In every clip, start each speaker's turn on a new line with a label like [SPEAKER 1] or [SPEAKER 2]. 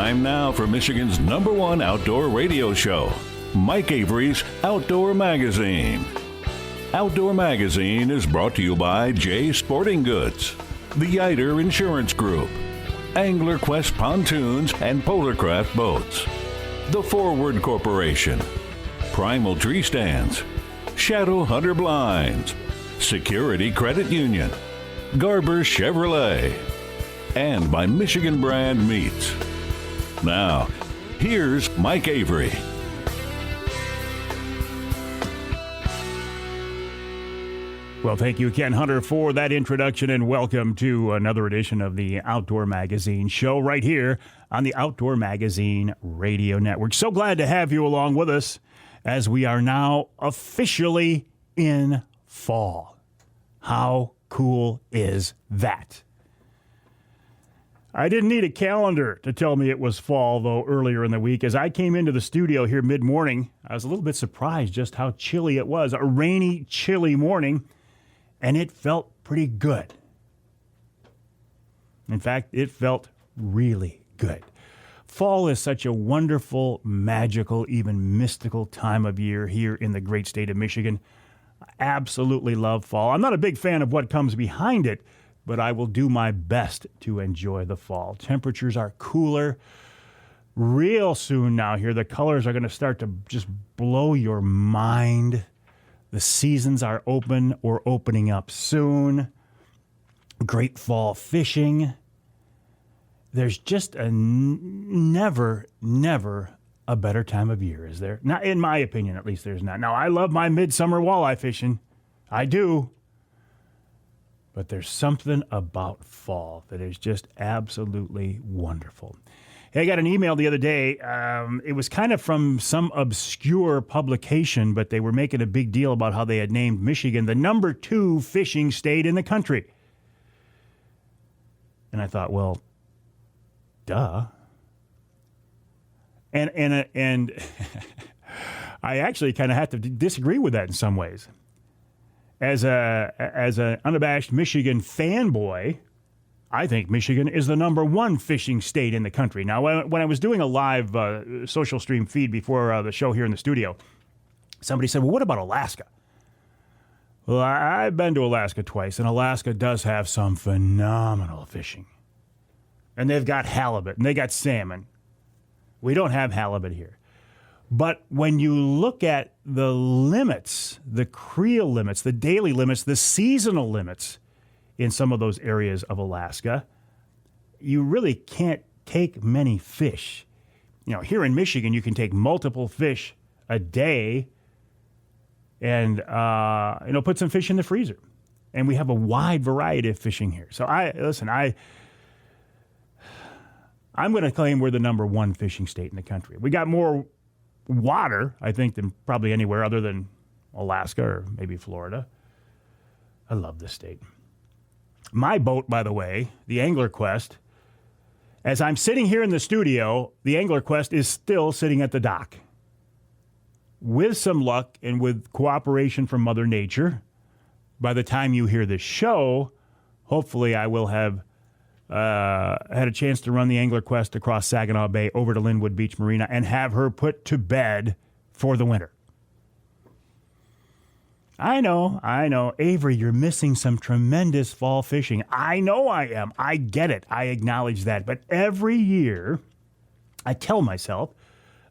[SPEAKER 1] Time now for Michigan's #1 outdoor radio show, Mike Avery's Outdoor Magazine. Outdoor Magazine is brought to you by Jay Sporting Goods, the Yider Insurance Group, Angler Quest Pontoons and Polarcraft Boats, the Forward Corporation, Primal Tree Stands, Shadow Hunter Blinds, Security Credit Union, Garber Chevrolet, and by Michigan Brand Meats. Now, here's Mike Avery.
[SPEAKER 2] Well, thank you, Ken Hunter, for that introduction, and welcome to another edition of the Outdoor Magazine show right here on the Outdoor Magazine Radio Network. So glad to have you along with us as we are now officially in fall. How cool is that? I didn't need a calendar to tell me it was fall, though, earlier in the week. As I came into the studio here mid-morning, I was a little bit surprised just how chilly it was. A rainy, chilly morning, and it felt pretty good. In fact, it felt really good. Fall is such a wonderful, magical, even mystical time of year here in the great state of Michigan. I absolutely love fall. I'm not a big fan of what comes behind it, but I will do my best to enjoy the fall. Temperatures are cooler real soon now here. The colors are going to start to just blow your mind. The seasons are open or opening up soon. Great fall fishing. There's just never a better time of year, is there? Not in my opinion, at least there's not. Now, I love my midsummer walleye fishing. I do. But there's something about fall that is just absolutely wonderful. Hey, I got an email the other day. It was kind of from some obscure publication, but they were making a big deal about how they had named Michigan the #2 fishing state in the country. And I thought, well, duh. And I actually kind of have to disagree with that in some ways. As an unabashed Michigan fanboy, I think Michigan is the #1 fishing state in the country. Now, when I was doing a live social stream feed before the show here in the studio, somebody said, well, what about Alaska? Well, I've been to Alaska twice, and Alaska does have some phenomenal fishing. And they've got halibut, and they got salmon. We don't have halibut here. But when you look at the limits, the creel limits, the daily limits, the seasonal limits in some of those areas of Alaska, you really can't take many fish. You know, here in Michigan, you can take multiple fish a day and, put some fish in the freezer. And we have a wide variety of fishing here. So I'm going to claim we're the #1 fishing state in the country. We got more water, I think, than probably anywhere other than Alaska or maybe Florida. I love this state. My boat, by the way, the Angler Quest, as I'm sitting here in the studio, the Angler Quest is still sitting at the dock. With some luck and with cooperation from Mother Nature, by the time you hear this show, hopefully I will have had a chance to run the Angler Quest across Saginaw Bay over to Linwood Beach Marina and have her put to bed for the winter. I know. Avery, you're missing some tremendous fall fishing. I know I am. I get it. I acknowledge that. But every year, I tell myself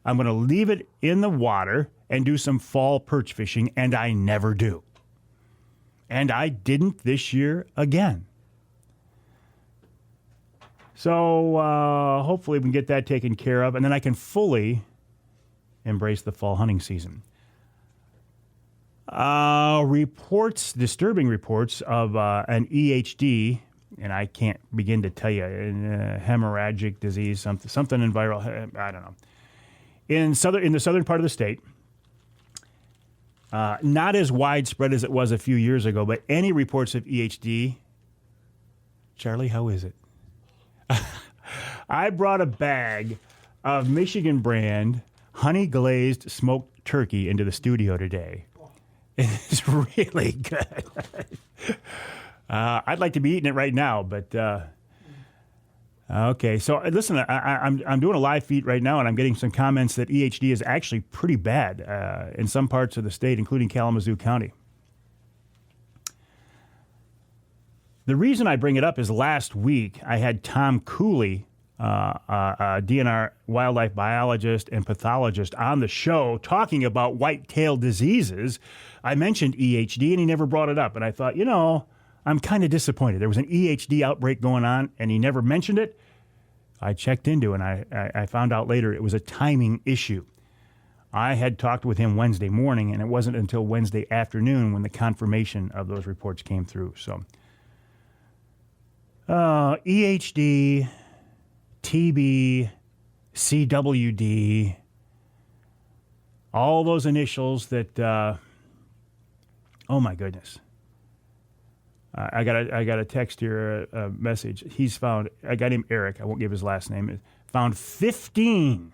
[SPEAKER 2] I'm going to leave it in the water and do some fall perch fishing, and I never do. And I didn't this year again. So hopefully we can get that taken care of, and then I can fully embrace the fall hunting season. Disturbing reports of an EHD, and I can't begin to tell you, hemorrhagic disease, something in viral, I don't know. In the southern part of the state, not as widespread as it was a few years ago, but any reports of EHD, Charlie, how is it? I brought a bag of Michigan brand honey glazed smoked turkey into the studio today. It's really good. I'd like to be eating it right now, but Okay, so listen, I'm doing a live feed right now, and I'm getting some comments that EHD is actually pretty bad in some parts of the state, including Kalamazoo County. The reason I bring it up is last week I had Tom Cooley, a DNR wildlife biologist and pathologist, on the show talking about whitetail diseases. I mentioned EHD, and he never brought it up, and I thought, I'm kind of disappointed. There was an EHD outbreak going on, and he never mentioned it. I checked into it, and I found out later it was a timing issue. I had talked with him Wednesday morning, and it wasn't until Wednesday afternoon when the confirmation of those reports came through. So, EHD, TB, CWD, all those initials that, oh my goodness. I got a text here, a message. He's found, I got him Eric, I won't give his last name, found 15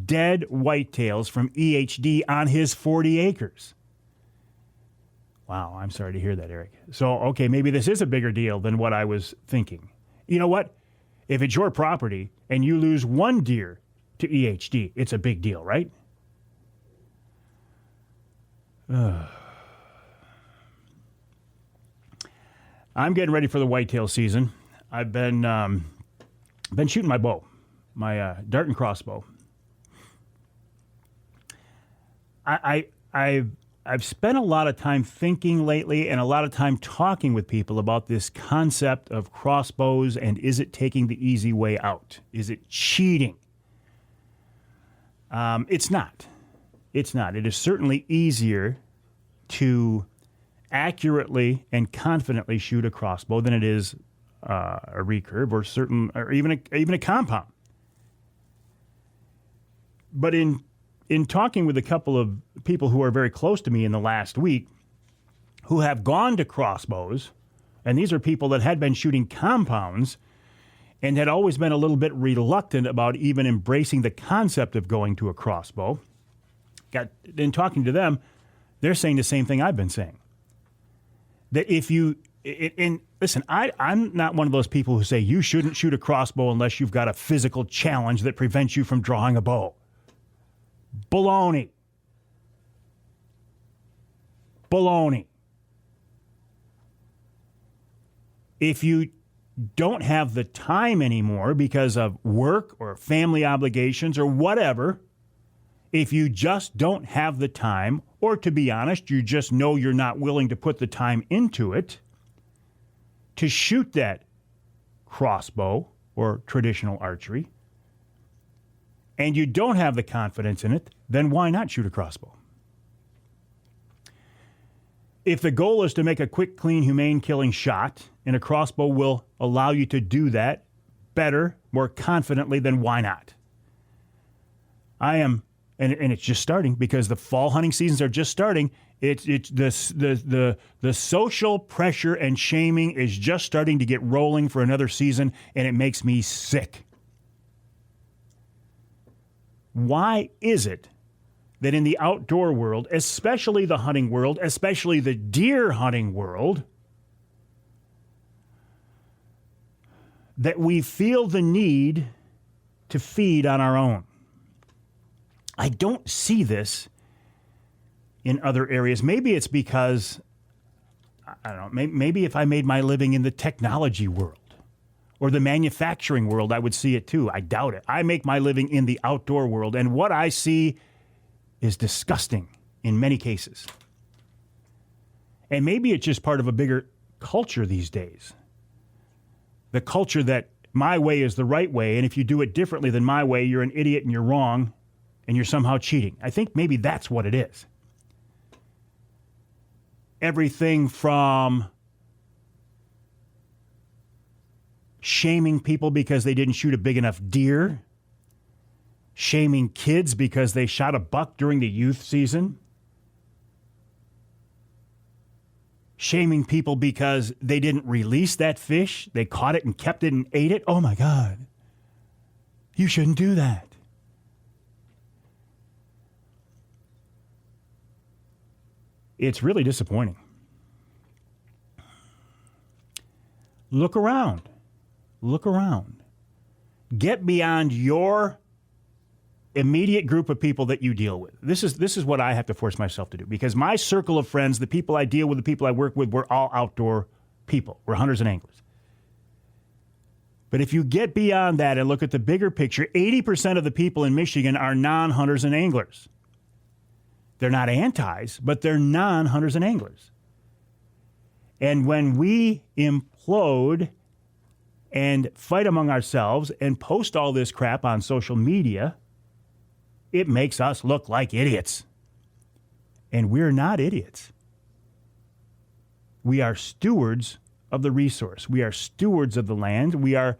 [SPEAKER 2] dead whitetails from EHD on his 40 acres. Wow, I'm sorry to hear that, Eric. So, okay, maybe this is a bigger deal than what I was thinking. You know what? If it's your property and you lose one deer to EHD, it's a big deal, right? I'm getting ready for the whitetail season. I've been shooting my bow, my dart and crossbow. I've spent a lot of time thinking lately and a lot of time talking with people about this concept of crossbows and is it taking the easy way out? Is it cheating? It's not. It's not. It is certainly easier to accurately and confidently shoot a crossbow than it is a recurve or even a compound. But in talking with a couple of people who are very close to me in the last week who have gone to crossbows, and these are people that had been shooting compounds and had always been a little bit reluctant about even embracing the concept of going to a crossbow. In talking to them, they're saying the same thing I've been saying. That if you, listen, I'm not one of those people who say you shouldn't shoot a crossbow unless you've got a physical challenge that prevents you from drawing a bow. Baloney. If you don't have the time anymore because of work or family obligations or whatever, if you just don't have the time, or to be honest, you just know you're not willing to put the time into it to shoot that crossbow or traditional archery, and you don't have the confidence in it, then why not shoot a crossbow? If the goal is to make a quick, clean, humane killing shot, and a crossbow will allow you to do that better, more confidently, then why not? And it's just starting because the fall hunting seasons are just starting. It's the social pressure and shaming is just starting to get rolling for another season, and it makes me sick. Why is it that in the outdoor world, especially the hunting world, especially the deer hunting world, that we feel the need to feed on our own? I don't see this in other areas. Maybe it's because, I don't know, maybe if I made my living in the technology world or the manufacturing world, I would see it too. I doubt it. I make my living in the outdoor world, and what I see is disgusting in many cases. And maybe it's just part of a bigger culture these days. The culture that my way is the right way, and if you do it differently than my way, you're an idiot and you're wrong, and you're somehow cheating. I think maybe that's what it is. Everything from shaming people because they didn't shoot a big enough deer, shaming kids because they shot a buck during the youth season, shaming people because they didn't release that fish, they caught it and kept it and ate it. Oh my God, you shouldn't do that. It's really disappointing. Look around. look around. Get beyond your immediate group of people that you deal with. This is what I have to force myself to do, because my circle of friends, the people I deal with, the people I work with, we're all outdoor people. We're hunters and anglers. But if you get beyond that and look at the bigger picture, 80% of the people in Michigan are non-hunters and anglers. They're not antis, but they're non-hunters and anglers. And when we implode and fight among ourselves and post all this crap on social media, it makes us look like idiots. And we're not idiots. We are stewards of the resource. We are stewards of the land. We are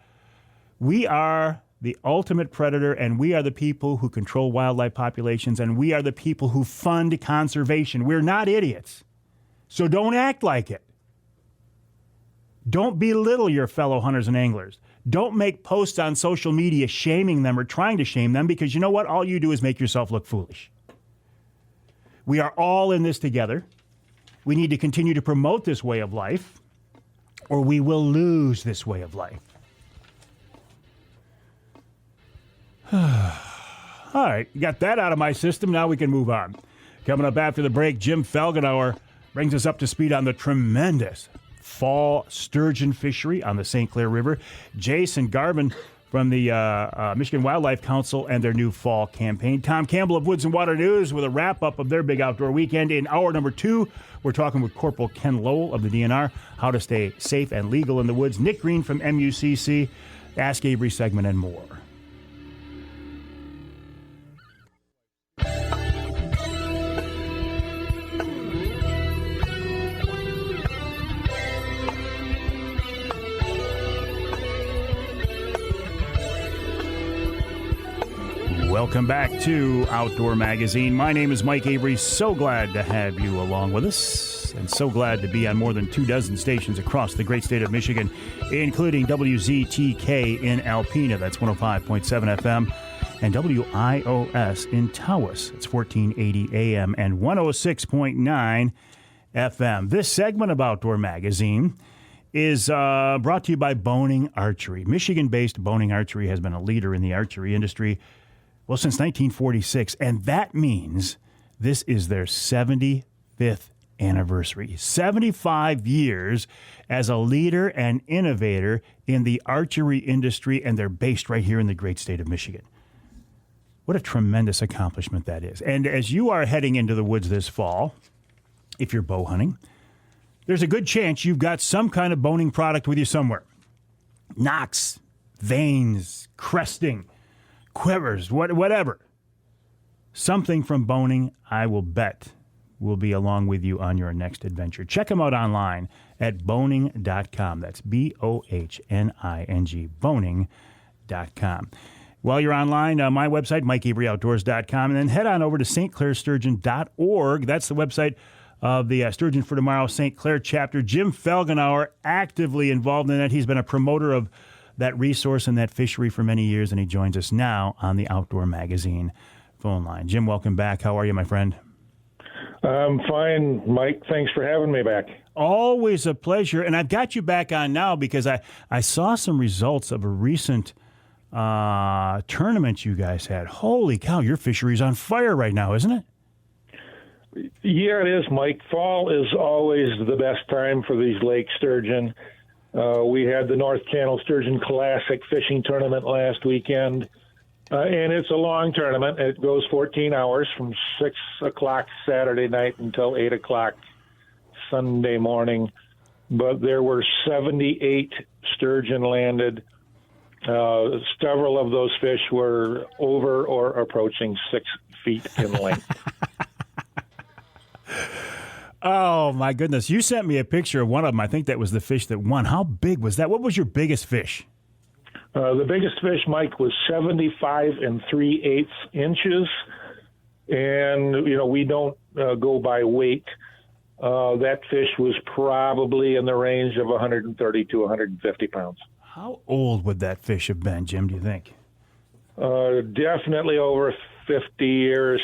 [SPEAKER 2] the ultimate predator, and we are the people who control wildlife populations, and we are the people who fund conservation. We're not idiots. So don't act like it. Don't belittle your fellow hunters and anglers. Don't make posts on social media shaming them or trying to shame them, because you know what? All you do is make yourself look foolish. We are all in this together. We need to continue to promote this way of life, or we will lose this way of life. All right, got that out of my system. Now we can move on. Coming up after the break, Jim Felgenauer brings us up to speed on the tremendous fall sturgeon fishery on the St. Clair River. Jason Garvon from the Michigan Wildlife Council and their new fall campaign. Tom Campbell of Woods-n-Waternews with a wrap-up of their big outdoor weekend. In hour number 2, we're talking with Corporal Ken Lowell of the DNR, how to stay safe and legal in the woods. Nick Greene from MUCC, Ask Avery segment, and more. Welcome back to Outdoor Magazine. My name is Mike Avery. So glad to have you along with us, and so glad to be on more than 24 stations across the great state of Michigan, including WZTK in Alpena, that's 105.7 FM, and WIOS in Tawas, it's 1480 AM and 106.9 FM. This segment of Outdoor Magazine is brought to you by Boning Archery. Michigan-based Boning Archery has been a leader in the archery industry, well, since 1946, and that means this is their 75th anniversary. 75 years as a leader and innovator in the archery industry, and they're based right here in the great state of Michigan. What a tremendous accomplishment that is. And as you are heading into the woods this fall, if you're bow hunting, there's a good chance you've got some kind of boning product with you somewhere. Knocks, vanes, cresting, quivers, whatever. Something from boning, I will bet, will be along with you on your next adventure. Check them out online at boning.com. That's BOHNING, boning.com. While you're online, my website, MikeAveryOutdoors.com, and then head on over to stclairsturgeon.org. That's the website of the Sturgeon for Tomorrow St. Clair chapter. Jim Felgenauer, actively involved in that. He's been a promoter of that resource and that fishery for many years, and he joins us now on the Outdoor Magazine phone line. Jim, welcome back. How are you, my friend?
[SPEAKER 3] I'm fine, Mike. Thanks for having me back.
[SPEAKER 2] Always a pleasure. And I've got you back on now because I saw some results of a recent tournament you guys had. Holy cow, your fishery's on fire right now, isn't it?
[SPEAKER 3] Yeah, it is, Mike. Fall is always the best time for these lake sturgeon. We had the North Channel Sturgeon Classic fishing tournament last weekend, and it's a long tournament. It goes 14 hours from 6 o'clock Saturday night until 8 o'clock Sunday morning. But there were 78 sturgeon landed. Several of those fish were over or approaching 6 feet in length.
[SPEAKER 2] Oh, my goodness. You sent me a picture of one of them. I think that was the fish that won. How big was that? What was your biggest fish?
[SPEAKER 3] The biggest fish, Mike, was 75 3/8 inches. And, we don't go by weight. That fish was probably in the range of 130 to 150 pounds.
[SPEAKER 2] How old would that fish have been, Jim, do you think?
[SPEAKER 3] Definitely over 50 years,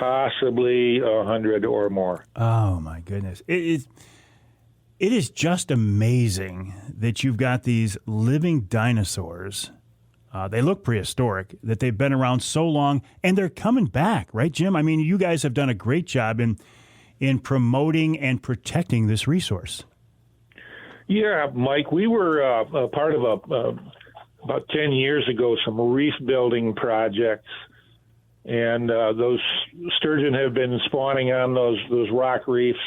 [SPEAKER 3] possibly 100 or more.
[SPEAKER 2] Oh, my goodness. It It is just amazing that you've got these living dinosaurs. They look prehistoric, that they've been around so long, and they're coming back, right, Jim? I mean, you guys have done a great job in promoting and protecting this resource.
[SPEAKER 3] Yeah, Mike, we were a part of about 10 years ago, some reef building projects, and those sturgeon have been spawning on those rock reefs,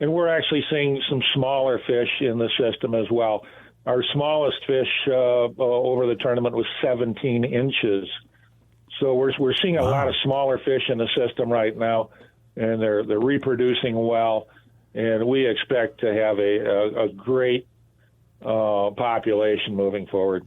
[SPEAKER 3] and we're actually seeing some smaller fish in the system as well. Our smallest fish over the tournament was 17 inches. So we're seeing a lot of smaller fish in the system right now, and they're reproducing well, and we expect to have a great population moving forward.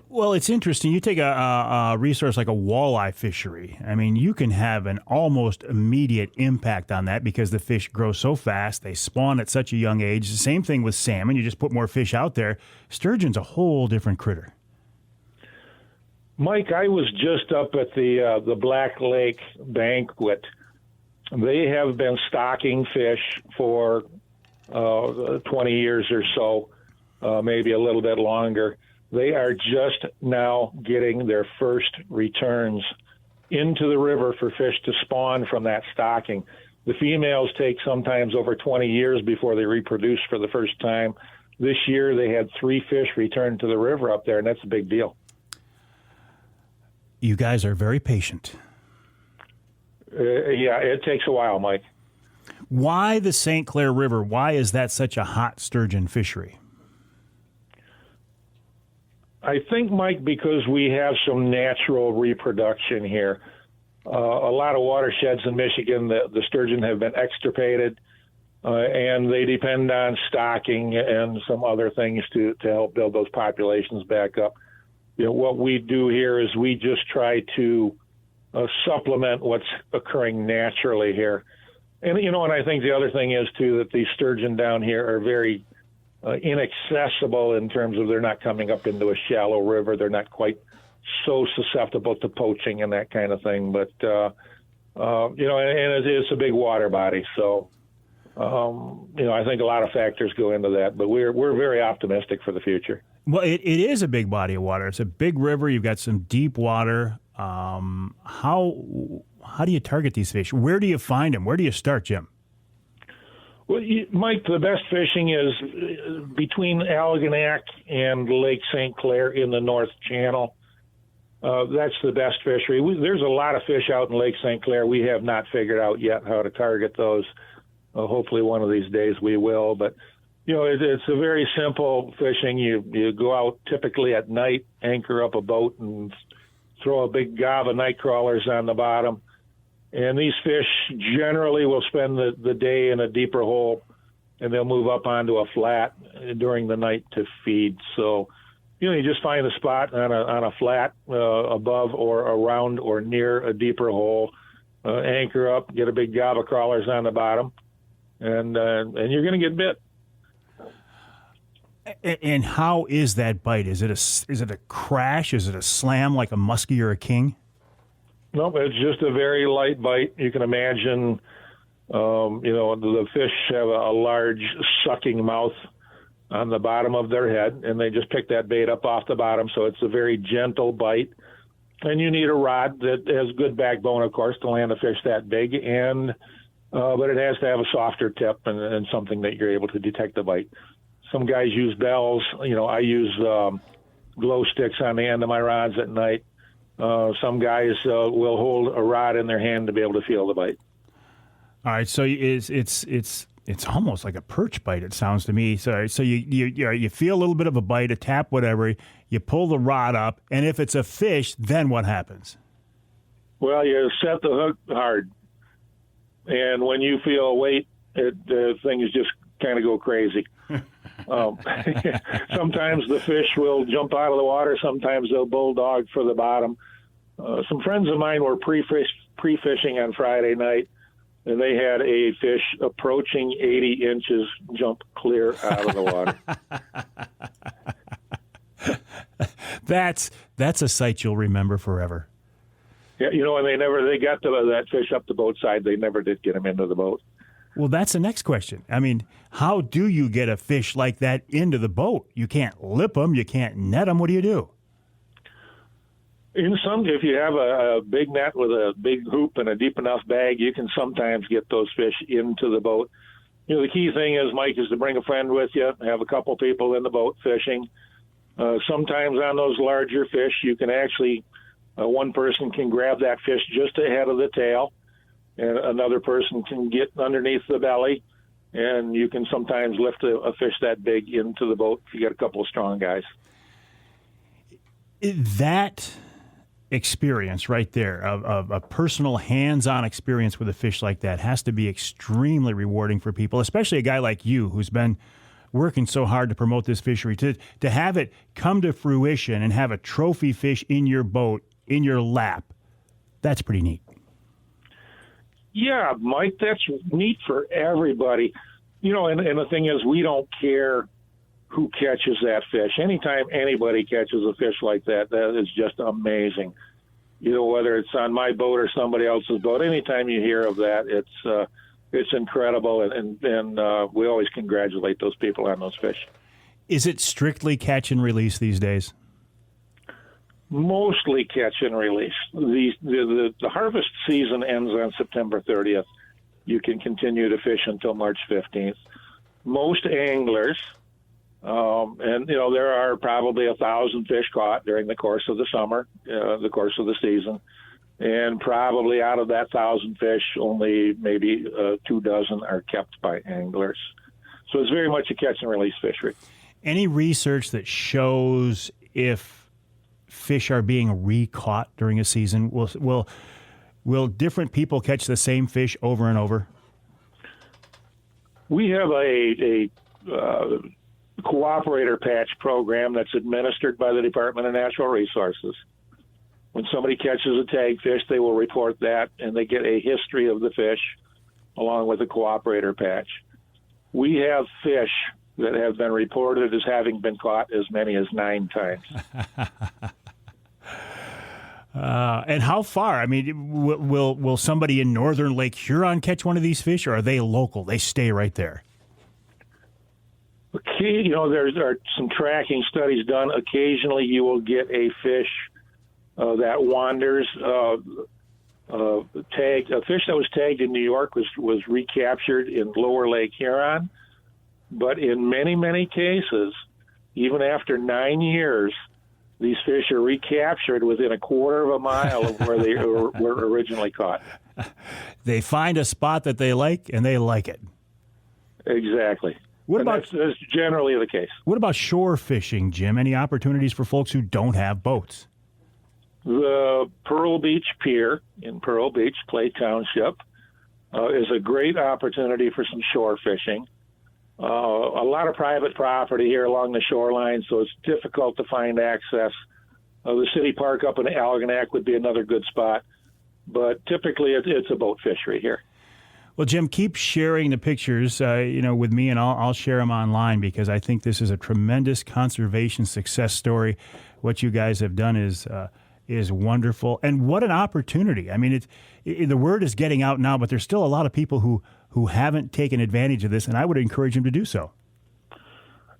[SPEAKER 2] Well, it's interesting. You take a resource like a walleye fishery. I mean, you can have an almost immediate impact on that because the fish grow so fast. They spawn at such a young age. The same thing with salmon. You just put more fish out there. Sturgeon's a whole different critter.
[SPEAKER 3] Mike, I was just up at the Black Lake banquet. They have been stocking fish for 20 years or so, maybe a little bit longer. They are just now getting their first returns into the river for fish to spawn from that stocking. The females take sometimes over 20 years before they reproduce for the first time. This year they had 3 fish return to the river up there, and that's a big deal.
[SPEAKER 2] You guys are very patient.
[SPEAKER 3] Yeah, it takes a while, Mike.
[SPEAKER 2] Why the St. Clair River? Why is that such a hot sturgeon fishery?
[SPEAKER 3] I think, Mike, because we have some natural reproduction here. A lot of watersheds in Michigan, the sturgeon have been extirpated, and they depend on stocking and some other things to help build those populations back up. You know, what we do here is we just try to supplement what's occurring naturally here. And, you know, and I think the other thing is, too, that these sturgeon down here are very inaccessible in terms of they're not coming up into a shallow river. They're not quite so susceptible to poaching and that kind of thing. But, you know, and it's a big water body. So, you know, I think a lot of factors go into that. But we're very optimistic for the future.
[SPEAKER 2] Well, it is a big body of water. It's a big river. You've got some deep water. How do you target these fish? Where do you find them? Where do you start, Jim?
[SPEAKER 3] Well, Mike, the best fishing is between Algonac and Lake St. Clair in the North Channel. That's the best fishery. There's a lot of fish out in Lake St. Clair. We have not figured out yet how to target those. Hopefully one of these days we will. But, you know, it's a very simple fishing. You go out typically at night, anchor up a boat, and throw a big gob of night crawlers on the bottom. And these fish generally will spend the day in a deeper hole, and they'll move up onto a flat during the night to feed. So, you know, you just find a spot on a flat above or around or near a deeper hole, anchor up, get a big gob of crawlers on the bottom, and you're going to get bit.
[SPEAKER 2] And how is that bite? Is it a crash? Is it a slam like a muskie or a king?
[SPEAKER 3] No, it's just a very light bite. You can imagine, you know, the fish have a large sucking mouth on the bottom of their head, and they just pick that bait up off the bottom. So it's a very gentle bite. And you need a rod that has good backbone, of course, to land a fish that big. And but it has to have a softer tip and something that you're able to detect the bite. Some guys use bells. You know, I use glow sticks on the end of my rods at night. Some guys will hold a rod in their hand to be able to feel the bite.
[SPEAKER 2] All right, so it's almost like a perch bite. It sounds to me. So you feel a little bit of a bite, a tap, whatever. You pull the rod up, and if it's a fish, then what happens? Well,
[SPEAKER 3] you set the hook hard, and when you feel a weight, the things just kind of go crazy. Sometimes the fish will jump out of the water. Sometimes they'll bulldog for the bottom. Some friends of mine were pre-fishing on Friday night, and they had a fish approaching 80 inches jump clear out of the water.
[SPEAKER 2] That's a sight you'll remember forever.
[SPEAKER 3] Yeah, you know, and they got that fish up the boat side. They never did get him into the boat.
[SPEAKER 2] Well, that's the next question. I mean, how do you get a fish like that into the boat? You can't lip them. You can't net them. What do you do?
[SPEAKER 3] If you have a big net with a big hoop and a deep enough bag, you can sometimes get those fish into the boat. The key thing is, Mike, is to bring a friend with you, have a couple people in the boat fishing. Sometimes on those larger fish, you can actually, one person can grab that fish just ahead of the tail, and another person can get underneath the belly, and you can sometimes lift a fish that big into the boat if you get a couple of strong guys.
[SPEAKER 2] That experience right there of a personal hands-on experience with a fish like that has to be extremely rewarding for people, especially a guy like you who's been working so hard to promote this fishery. To have it come to fruition and have a trophy fish in your boat, in your lap, that's pretty neat.
[SPEAKER 3] Yeah, Mike, that's neat for everybody. And the thing is, we don't care who catches that fish. Anytime anybody catches a fish like that, that is just amazing. Whether it's on my boat or somebody else's boat, anytime you hear of that, it's incredible, and we always congratulate those people on those fish.
[SPEAKER 2] Is it strictly catch and release these days?
[SPEAKER 3] Mostly catch and release. The harvest season ends on September 30th. You can continue to fish until March 15th. Most anglers, there are probably 1,000 fish caught during the course of the summer, the course of the season. And probably out of that 1,000 fish, only maybe 24 are kept by anglers. So it's very much a catch and release fishery.
[SPEAKER 2] Any research that shows if fish are being re-caught during a season? Will different people catch the same fish over and over?
[SPEAKER 3] We have a cooperator patch program that's administered by the Department of Natural Resources. When somebody catches a tag fish, they will report that, and they get a history of the fish along with a cooperator patch. We have fish that have been reported as having been caught as many as 9 times.
[SPEAKER 2] And how far? I mean, will somebody in northern Lake Huron catch one of these fish, or are they local? They stay right there.
[SPEAKER 3] Okay, there are some tracking studies done. Occasionally, you will get a fish that wanders. Tagged a fish that was tagged in New York was recaptured in Lower Lake Huron, but in many cases, even after 9 years, these fish are recaptured within a quarter of a mile of where they were originally caught.
[SPEAKER 2] They find a spot that they like, and they like it.
[SPEAKER 3] Exactly. That's generally the case.
[SPEAKER 2] What about shore fishing, Jim? Any opportunities for folks who don't have boats?
[SPEAKER 3] The Pearl Beach Pier in Pearl Beach, Clay Township, is a great opportunity for some shore fishing. A lot of private property here along the shoreline, so it's difficult to find access. The city park up in Algonac would be another good spot, but typically it's a boat fishery here.
[SPEAKER 2] Well, Jim, keep sharing the pictures, with me, and I'll share them online because I think this is a tremendous conservation success story. What you guys have done is wonderful, and what an opportunity! I mean, the word is getting out now, but there's still a lot of people who haven't taken advantage of this, and I would encourage them to do so.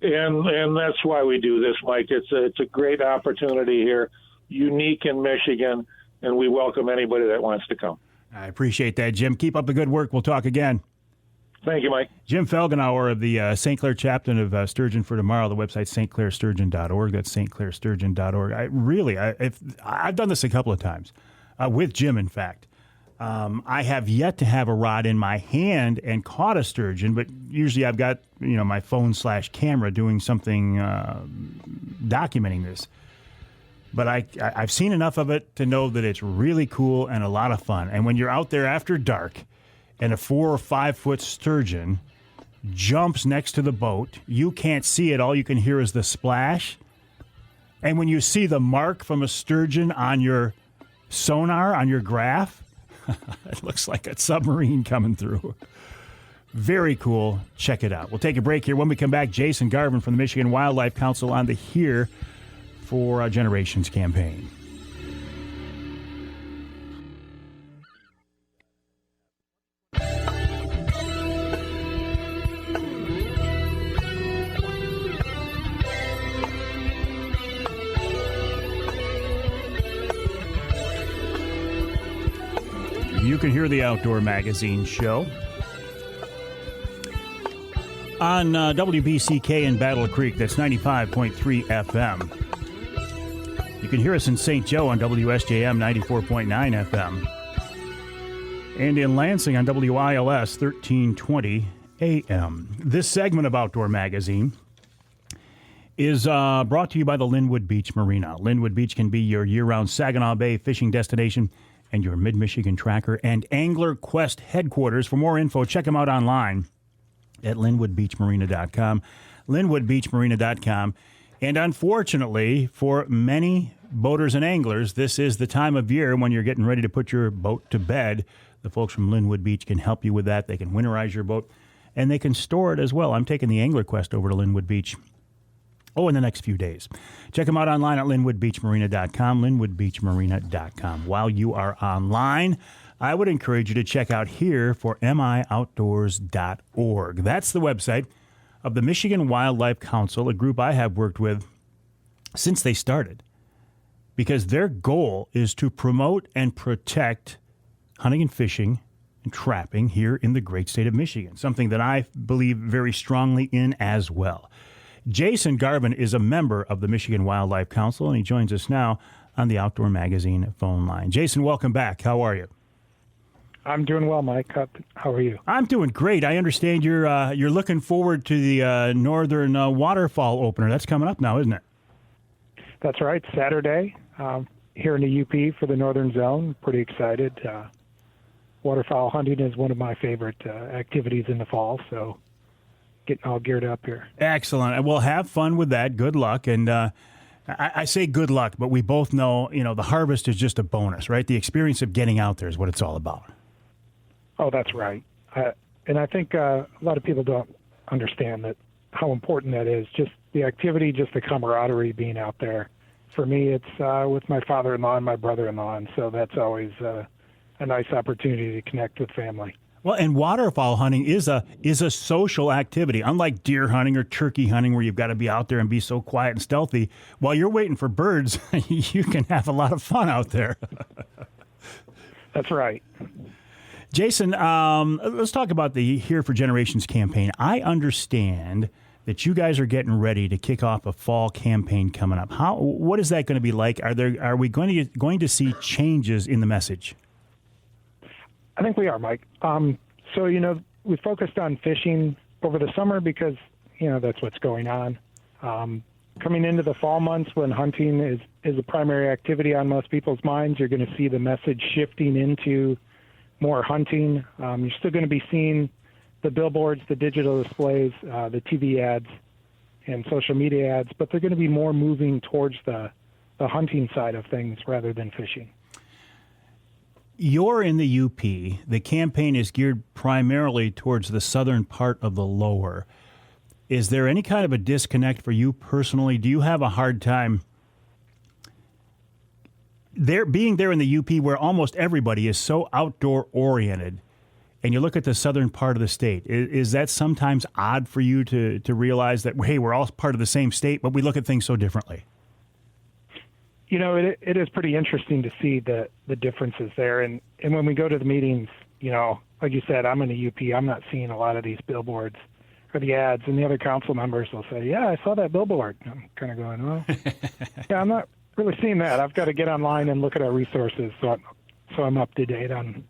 [SPEAKER 3] And that's why we do this, Mike. It's a great opportunity here, unique in Michigan, and we welcome anybody that wants to come.
[SPEAKER 2] I appreciate that, Jim. Keep up the good work. We'll talk again.
[SPEAKER 3] Thank you, Mike.
[SPEAKER 2] Jim Felgenauer of the St. Clair Chapter of Sturgeon for Tomorrow. The website stclairsturgeon.org. That's stclairsturgeon.org. I've done this a couple of times with Jim, in fact. I have yet to have a rod in my hand and caught a sturgeon, but usually I've got my phone/camera doing something documenting this. But I've seen enough of it to know that it's really cool and a lot of fun. And when you're out there after dark and a 4 or 5 foot sturgeon jumps next to the boat, you can't see it. All you can hear is the splash. And when you see the mark from a sturgeon on your sonar, on your graph, it looks like a submarine coming through. Very cool. Check it out. We'll take a break here. When we come back, Jason Garvon from the Michigan Wildlife Council on the Here for Generations campaign. You can hear the Outdoor Magazine show on WBCK in Battle Creek. That's 95.3 FM. You can hear us in St. Joe on WSJM 94.9 FM. And in Lansing on WILS 1320 AM. This segment of Outdoor Magazine is brought to you by the Linwood Beach Marina. Linwood Beach can be your year-round Saginaw Bay fishing destination and your Mid-Michigan tracker and Angler Quest headquarters. For more info, check them out online at linwoodbeachmarina.com, linwoodbeachmarina.com. And unfortunately, for many boaters and anglers, this is the time of year when you're getting ready to put your boat to bed. The folks from Linwood Beach can help you with that. They can winterize your boat, and they can store it as well. I'm taking the Angler Quest over to Linwood Beach in the next few days. Check them out online at linwoodbeachmarina.com, linwoodbeachmarina.com. While you are online, I would encourage you to check out here for mioutdoors.org. That's the website of the Michigan Wildlife Council, a group I have worked with since they started, because their goal is to promote and protect hunting and fishing and trapping here in the great state of Michigan, something that I believe very strongly in as well. Jason Garvon is a member of the Michigan Wildlife Council, and he joins us now on the Outdoor Magazine phone line. Jason, welcome back. How are you?
[SPEAKER 4] I'm doing well, Mike. How are you?
[SPEAKER 2] I'm doing great. I understand you're looking forward to the Northern Waterfowl opener. That's coming up now, isn't it?
[SPEAKER 4] That's right. Saturday here in the UP for the Northern Zone. Pretty excited. Waterfowl hunting is one of my favorite activities in the fall, so getting all geared up here.
[SPEAKER 2] Excellent. Well, have fun with that. Good luck. And I say good luck, but we both know, the harvest is just a bonus, right? The experience of getting out there is what it's all about.
[SPEAKER 4] Oh, that's right. And I think a lot of people don't understand that how important that is. Just the activity, just the camaraderie being out there. For me, it's with my father-in-law and my brother-in-law, and so that's always a nice opportunity to connect with family.
[SPEAKER 2] Well, and waterfowl hunting is a social activity. Unlike deer hunting or turkey hunting, where you've got to be out there and be so quiet and stealthy, while you're waiting for birds, you can have a lot of fun out there.
[SPEAKER 4] That's right.
[SPEAKER 2] Jason, let's talk about the Here for Generations campaign. I understand that you guys are getting ready to kick off a fall campaign coming up. What is that going to be like? Are we going to see changes in the message?
[SPEAKER 4] I think we are, Mike. So, we focused on fishing over the summer because, that's what's going on. Coming into the fall months when hunting is a primary activity on most people's minds, you're going to see the message shifting into more hunting. You're still going to be seeing the billboards, the digital displays, the TV ads, and social media ads, but they're going to be more moving towards the hunting side of things rather than fishing.
[SPEAKER 2] You're in the UP. The campaign is geared primarily towards the southern part of the lower. Is there any kind of a disconnect for you personally? Do you have a hard time being there in the UP where almost everybody is so outdoor oriented, and you look at the southern part of the state? Is that sometimes odd for you to realize that, hey, we're all part of the same state, but we look at things so differently?
[SPEAKER 4] It is pretty interesting to see the differences there. And when we go to the meetings, like you said, I'm in the UP. I'm not seeing a lot of these billboards or the ads. And the other council members will say, yeah, I saw that billboard. I'm kind of going, well, yeah, I'm not really seeing that. I've got to get online and look at our resources so I'm up to date on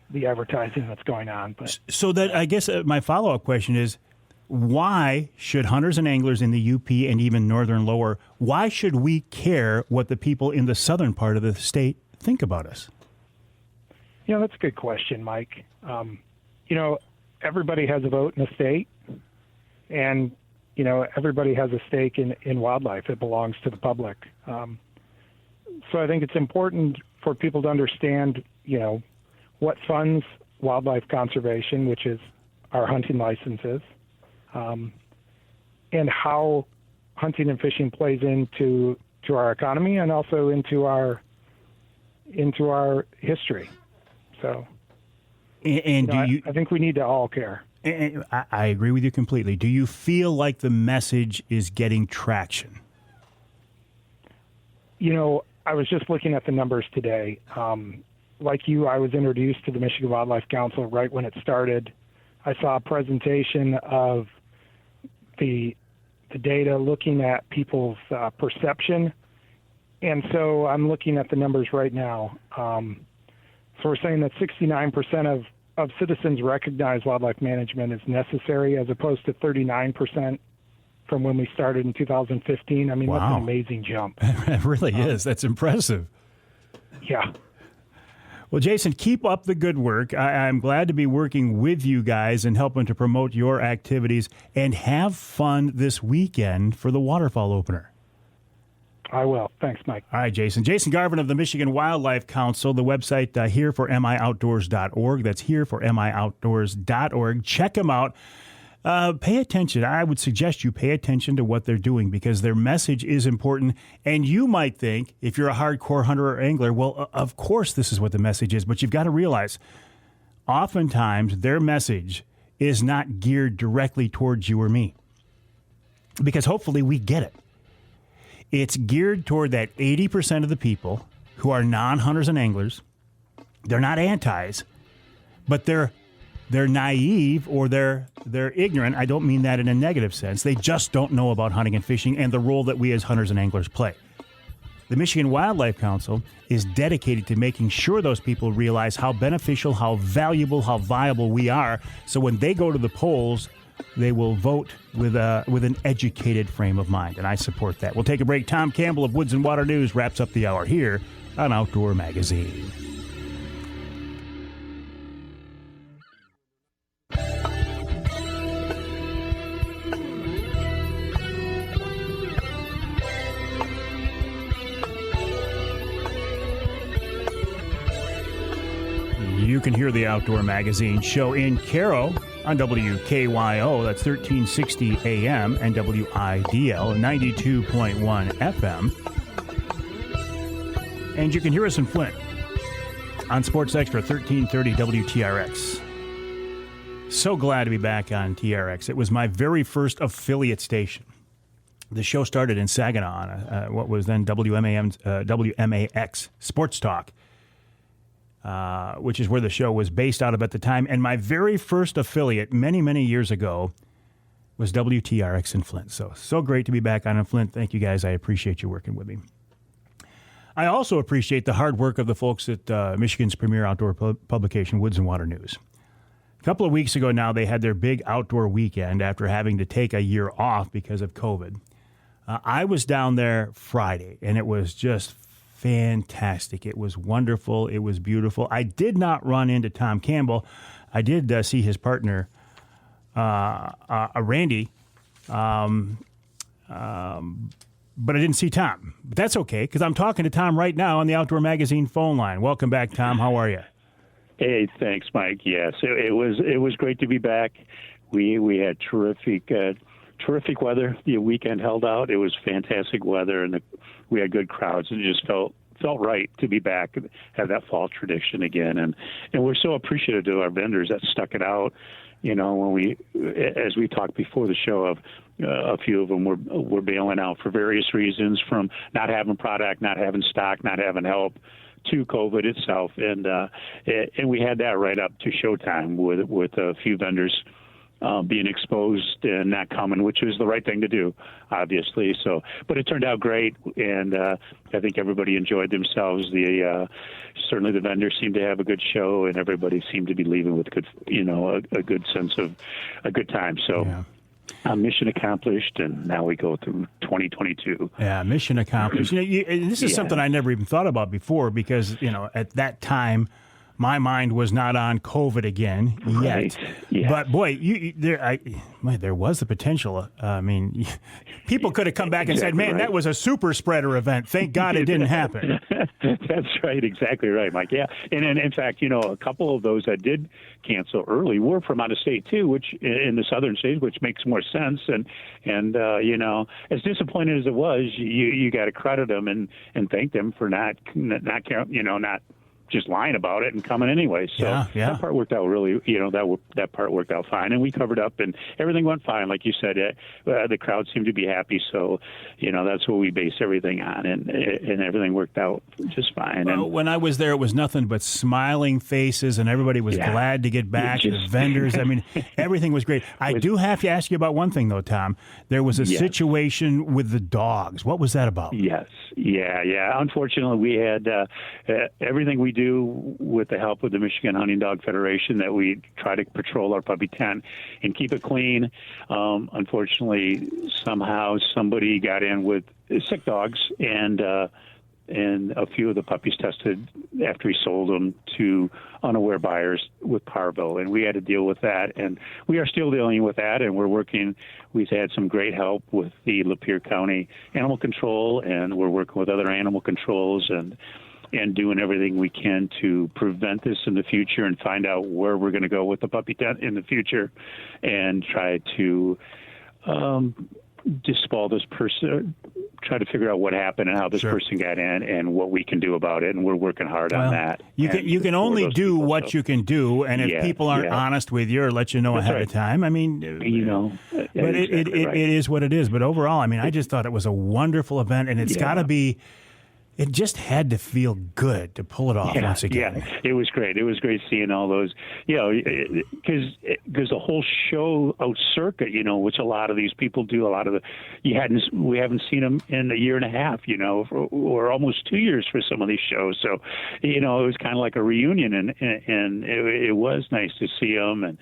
[SPEAKER 4] the advertising that's going on. But
[SPEAKER 2] so that, I guess my follow-up question is, why should hunters and anglers in the UP and even northern lower, why should we care what the people in the southern part of the state think about us?
[SPEAKER 4] That's a good question, Mike. Everybody has a vote in the state, and, everybody has a stake in wildlife. It belongs to the public. So I think it's important for people to understand, what funds wildlife conservation, which is our hunting licenses, and how hunting and fishing plays into our economy and also into our history. So, I think we need to all care.
[SPEAKER 2] And I agree with you completely. Do you feel like the message is getting traction?
[SPEAKER 4] I was just looking at the numbers today. like you, I was introduced to the Michigan Wildlife Council right when it started. I saw a presentation of the data looking at people's perception. And so I'm looking at the numbers right now. So we're saying that 69% of citizens recognize wildlife management is necessary, as opposed to 39% from when we started in 2015. I mean,
[SPEAKER 2] Wow.
[SPEAKER 4] That's an amazing jump.
[SPEAKER 2] It really is. That's impressive.
[SPEAKER 4] Yeah.
[SPEAKER 2] Well, Jason, keep up the good work. I'm glad to be working with you guys and helping to promote your activities, and have fun this weekend for the waterfowl opener.
[SPEAKER 4] I will. Thanks, Mike.
[SPEAKER 2] All right, Jason. Jason Garvon of the Michigan Wildlife Council, the website hereformioutdoors.org. That's hereformioutdoors.org. Check them out. Pay attention. I would suggest you pay attention to what they're doing, because their message is important. And you might think, if you're a hardcore hunter or angler, well, of course this is what the message is. But you've got to realize, oftentimes their message is not geared directly towards you or me, because hopefully we get it. It's geared toward that 80% of the people who are non-hunters and anglers. They're not antis, but they're naive, or they're ignorant. I don't mean that in a negative sense. They just don't know about hunting and fishing and the role that we as hunters and anglers play. The Michigan Wildlife Council is dedicated to making sure those people realize how beneficial, how valuable, how viable we are. So when they go to the polls, they will vote with an educated frame of mind, and I support that. We'll take a break. Tom Campbell of Woods-n-Waternews wraps up the hour here on Outdoor Magazine. You can hear the Outdoor Magazine show in Caro on WKYO, that's 1360 AM, and WIDL, 92.1 FM. And you can hear us in Flint on Sports Extra, 1330 WTRX. So glad to be back on TRX. It was my very first affiliate station. The show started in Saginaw on what was then WMAX Sports Talk, which is where the show was based out of at the time. And my very first affiliate many, many years ago was WTRX in Flint. So great to be back on in Flint. Thank you, guys. I appreciate you working with me. I also appreciate the hard work of the folks at Michigan's premier outdoor publication, Woods-n-Waternews. A couple of weeks ago now, they had their big outdoor weekend after having to take a year off because of COVID. I was down there Friday, and it was just fantastic. It was wonderful. It was beautiful. I did not run into Tom Campbell. I did see his partner, Randy, but I didn't see Tom. But that's okay, because I'm talking to Tom right now on the Outdoor Magazine phone line. Welcome back, Tom. How are you?
[SPEAKER 5] Hey, thanks, Mike. Yes, it was great to be back. We had terrific weather. The weekend held out. It was fantastic weather, and we had good crowds. It just felt right to be back and have that fall tradition again. And we're so appreciative to our vendors that stuck it out. You know, when as we talked before the show, of a few of them were bailing out for various reasons, from not having product, not having stock, not having help, to COVID itself, and we had that right up to showtime with a few vendors being exposed and not coming, which was the right thing to do, obviously. So, but it turned out great, and I think everybody enjoyed themselves. Certainly the vendors seemed to have a good show, and everybody seemed to be leaving with good, a good sense of a good time. So. Yeah. Mission accomplished, and now we go through 2022.
[SPEAKER 2] Yeah, mission accomplished. This is something I never even thought about before, because, at that time, my mind was not on COVID again yet.
[SPEAKER 5] Right. Yeah.
[SPEAKER 2] But, boy, there was the potential. I mean, people could have come back and said, man, that was a super spreader event. Thank God it didn't happen.
[SPEAKER 5] That's right. Exactly right, Mike. Yeah. And in fact, a couple of those that did cancel early were from out of state, too, which in the southern states, which makes more sense. And as disappointed as it was, you got to credit them and thank them for not just lying about it and coming anyway. So that part worked out really, that part worked out fine. And we covered up and everything went fine. Like you said, the crowd seemed to be happy. So, that's what we base everything on. And everything worked out just fine.
[SPEAKER 2] Well, when I was there, it was nothing but smiling faces and everybody was glad to get back. The vendors, I mean, everything was great. I do have to ask you about one thing, though, Tom. There was a situation with the dogs. What was that about?
[SPEAKER 5] Yes. Yeah. Unfortunately, we had everything we do with the help of the Michigan Hunting Dog Federation, that we try to patrol our puppy tent and keep it clean. Unfortunately, somehow somebody got in with sick dogs, and a few of the puppies tested after he sold them to unaware buyers with parvo, and we had to deal with that, and we are still dealing with that, and we've had some great help with the Lapeer County Animal Control, and we're working with other animal controls and doing everything we can to prevent this in the future and find out where we're going to go with the puppy tent in the future and try to dispel this person, try to figure out what happened and how this person got in and what we can do about it. And we're working hard on that.
[SPEAKER 2] You can only do what you can do. And if people aren't honest with you or let you know ahead of time, I mean, but it is what it is. But overall, I mean, I just thought it was a wonderful event, and it's got to be. It just had to feel good to pull it off once again.
[SPEAKER 5] Yeah, it was great. It was great seeing all those, because the whole show out circuit, which a lot of these people do, we haven't seen them in a year and a half, or almost 2 years for some of these shows. So, it was kind of like a reunion, and it was nice to see them and,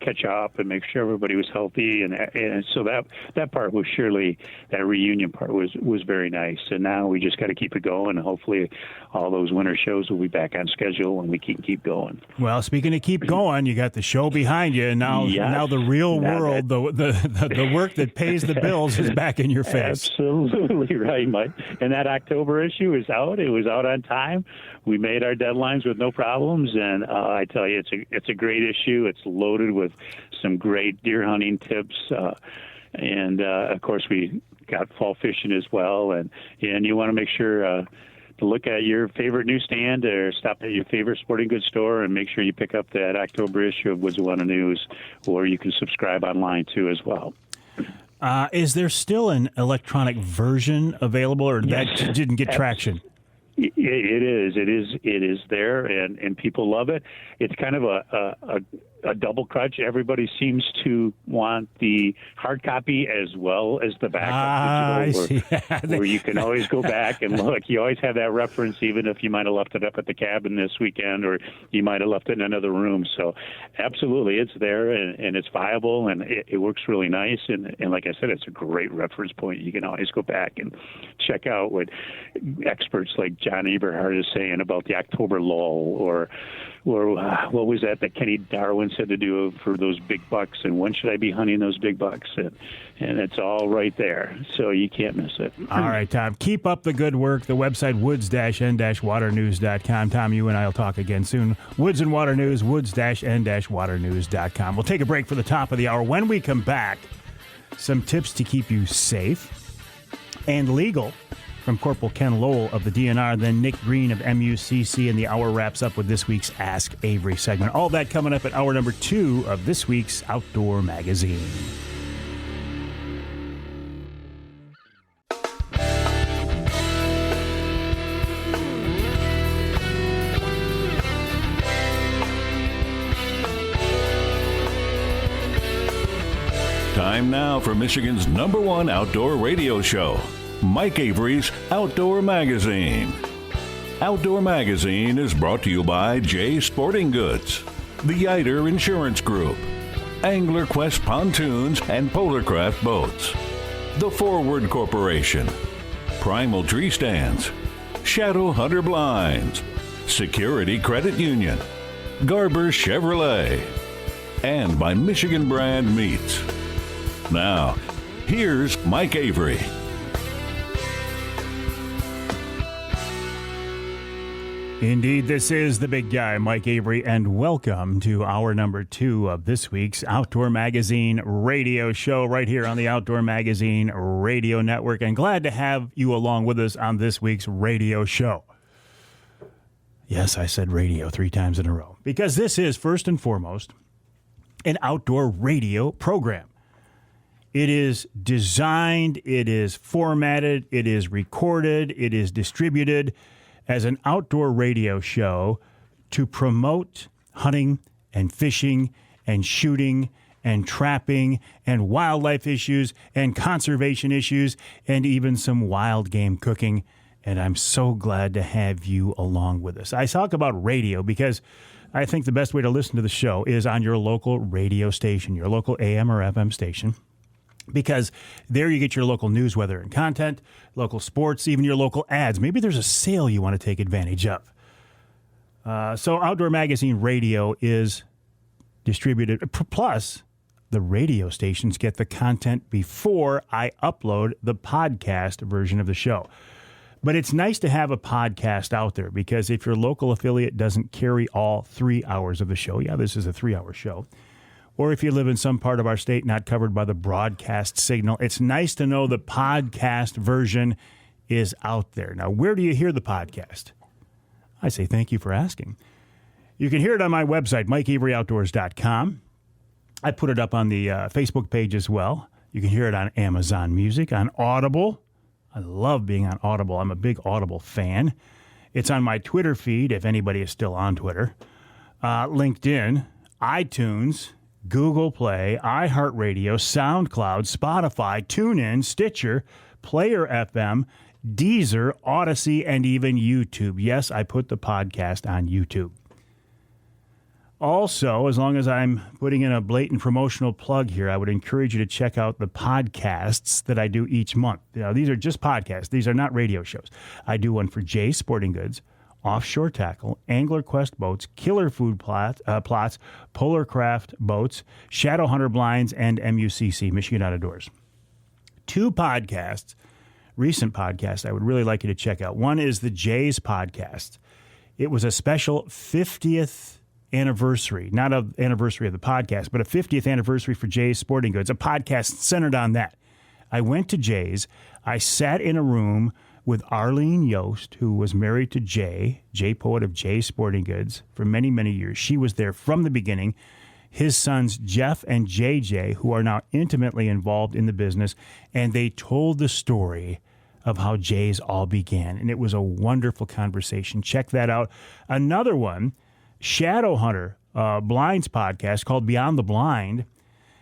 [SPEAKER 5] catch up and make sure everybody was healthy. And so that part was surely, that reunion part was very nice. And now we just got to keep it going, and hopefully all those winter shows will be back on schedule and we can keep going.
[SPEAKER 2] Well, speaking of keep going, you got the show behind you, and now the real world, the work that pays the bills is back in your face.
[SPEAKER 5] Absolutely right, Mike. And that October issue is out. It was out on time. We made our deadlines with no problems, and I tell you, it's a great issue. It's loaded with some great deer hunting tips, and of course we got fall fishing as well, and you want to make sure to look at your favorite newsstand or stop at your favorite sporting goods store and make sure you pick up that October issue of Woods-n-Waternews, or you can subscribe online too as well.
[SPEAKER 2] Is there still an electronic version available, or that didn't get traction?
[SPEAKER 5] It is there, and people love it. It's kind of a double crutch. Everybody seems to want the hard copy as well as the backup digital, where you can always go back and look. You always have that reference, even if you might have left it up at the cabin this weekend, or you might have left it in another room. So absolutely, it's there, and it's viable, and it works really nice. And like I said, it's a great reference point. You can always go back and check out what experts like John Eberhard is saying about the October lull, or what was that Kenny Darwin said to do for those big bucks, and when should I be hunting those big bucks? And it's all right there, so you can't miss it.
[SPEAKER 2] All right, Tom. Keep up the good work. The website, woods-n-waternews.com. Tom, you and I will talk again soon. Woods and Water News, woods-n-waternews.com. We'll take a break for the top of the hour. When we come back, some tips to keep you safe and legal from Corporal Ken Lowell of the DNR, then Nick Greene of MUCC, and the hour wraps up with this week's Ask Avery segment. All that coming up at hour number 2 of this week's Outdoor Magazine.
[SPEAKER 1] Time now for Michigan's #1 outdoor radio show, Mike Avery's Outdoor Magazine. Outdoor Magazine is brought to you by Jay Sporting Goods, the Yider Insurance Group, Angler Quest Pontoons and Polarcraft Boats, the Forward Corporation, Primal Tree Stands, Shadow Hunter Blinds, Security Credit Union, Garber Chevrolet, and by Michigan Brand Meats. Now, here's Mike Avery.
[SPEAKER 2] Indeed, this is the big guy, Mike Avery, and welcome to hour number 2 of this week's Outdoor Magazine radio show right here on the Outdoor Magazine Radio Network. And glad to have you along with us on this week's radio show. Yes, I said radio 3 times in a row. Because this is, first and foremost, an outdoor radio program. It is designed, it is formatted, it is recorded, it is distributed as an outdoor radio show to promote hunting and fishing and shooting and trapping and wildlife issues and conservation issues and even some wild game cooking. And I'm so glad to have you along with us. I talk about radio because I think the best way to listen to the show is on your local radio station, your local AM or FM station, because there you get your local news, weather, and content, local sports, even your local ads. Maybe there's a sale you want to take advantage of. So Outdoor Magazine Radio is distributed. Plus, the radio stations get the content before I upload the podcast version of the show. But it's nice to have a podcast out there because if your local affiliate doesn't carry all 3 hours of the show, yeah, this is a 3-hour show, or if you live in some part of our state not covered by the broadcast signal, it's nice to know the podcast version is out there. Now, where do you hear the podcast? I say thank you for asking. You can hear it on my website, MikeAveryOutdoors.com. I put it up on the Facebook page as well. You can hear it on Amazon Music, on Audible. I love being on Audible. I'm a big Audible fan. It's on my Twitter feed, if anybody is still on Twitter. LinkedIn, iTunes, Google Play, iHeartRadio, SoundCloud, Spotify, TuneIn, Stitcher, Player FM, Deezer, Odyssey, and even YouTube. Yes, I put the podcast on YouTube. Also, as long as I'm putting in a blatant promotional plug here, I would encourage you to check out the podcasts that I do each month. These are just podcasts. These are not radio shows. I do one for Jay's Sporting Goods, Offshore Tackle, Angler Quest Boats, Killer Food Plots, Polar Craft Boats, Shadow Hunter Blinds, and MUCC, Michigan Outdoors. 2 podcasts, recent podcasts, I would really like you to check out. One is the Jay's podcast. It was a special 50th anniversary, not an anniversary of the podcast, but a 50th anniversary for Jay's Sporting Goods, a podcast centered on that. I went to Jay's. I sat in a room with Arlene Yost, who was married to Jay Poet of Jay's Sporting Goods, for many, many years. She was there from the beginning. His sons, Jeff and JJ, who are now intimately involved in the business, and they told the story of how Jay's all began, and it was a wonderful conversation. Check that out. Another one, Shadow Hunter Blinds podcast called Beyond the Blind.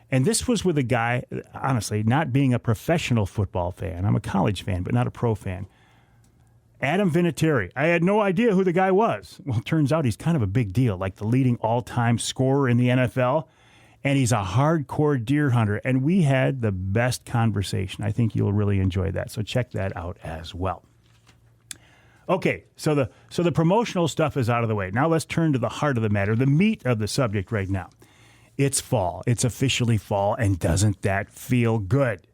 [SPEAKER 2] And this was with a guy, honestly, not being a professional football fan. I'm a college fan, but not a pro fan. Adam Vinatieri. I had no idea who the guy was. Well, it turns out he's kind of a big deal, like the leading all-time scorer in the NFL. And he's a hardcore deer hunter. And we had the best conversation. I think you'll really enjoy that. So check that out as well. Okay, so the promotional stuff is out of the way. Now let's turn to the heart of the matter, the meat of the subject right now. It's fall. It's officially fall, and doesn't that feel good?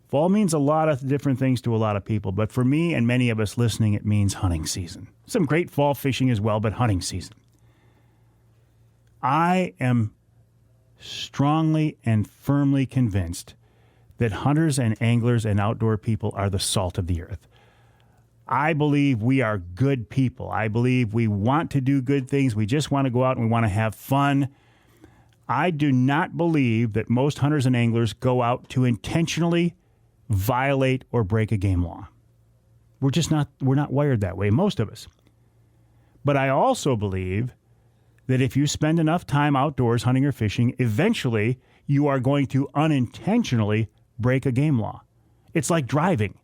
[SPEAKER 2] Fall means a lot of different things to a lot of people, but for me and many of us listening, it means hunting season. Some great fall fishing as well, but hunting season. I am strongly and firmly convinced that hunters and anglers and outdoor people are the salt of the earth. I believe we are good people. I believe we want to do good things. We just want to go out and we want to have fun. I do not believe that most hunters and anglers go out to intentionally violate or break a game law. We're not wired that way, most of us. But I also believe that if you spend enough time outdoors hunting or fishing, eventually you are going to unintentionally break a game law. It's like driving.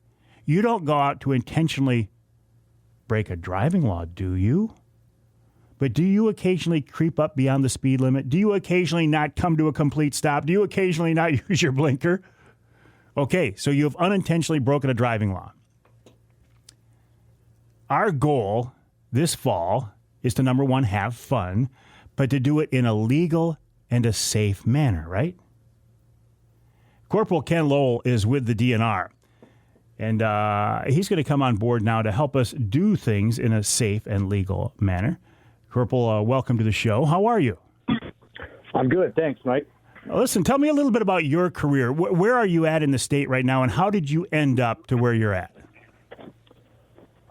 [SPEAKER 2] You don't go out to intentionally break a driving law, do you? But do you occasionally creep up beyond the speed limit? Do you occasionally not come to a complete stop? Do you occasionally not use your blinker? Okay, so you have unintentionally broken a driving law. Our goal this fall is to, number one, have fun, but to do it in a legal and a safe manner, right? Corporal Ken Lowell is with the DNR. And he's going to come on board now to help us do things in a safe and legal manner. Corporal, welcome to the show. How are you?
[SPEAKER 6] I'm good. Thanks, Mike.
[SPEAKER 2] Listen, tell me a little bit about your career. Where are you at in the state right now, and how did you end up to where you're at?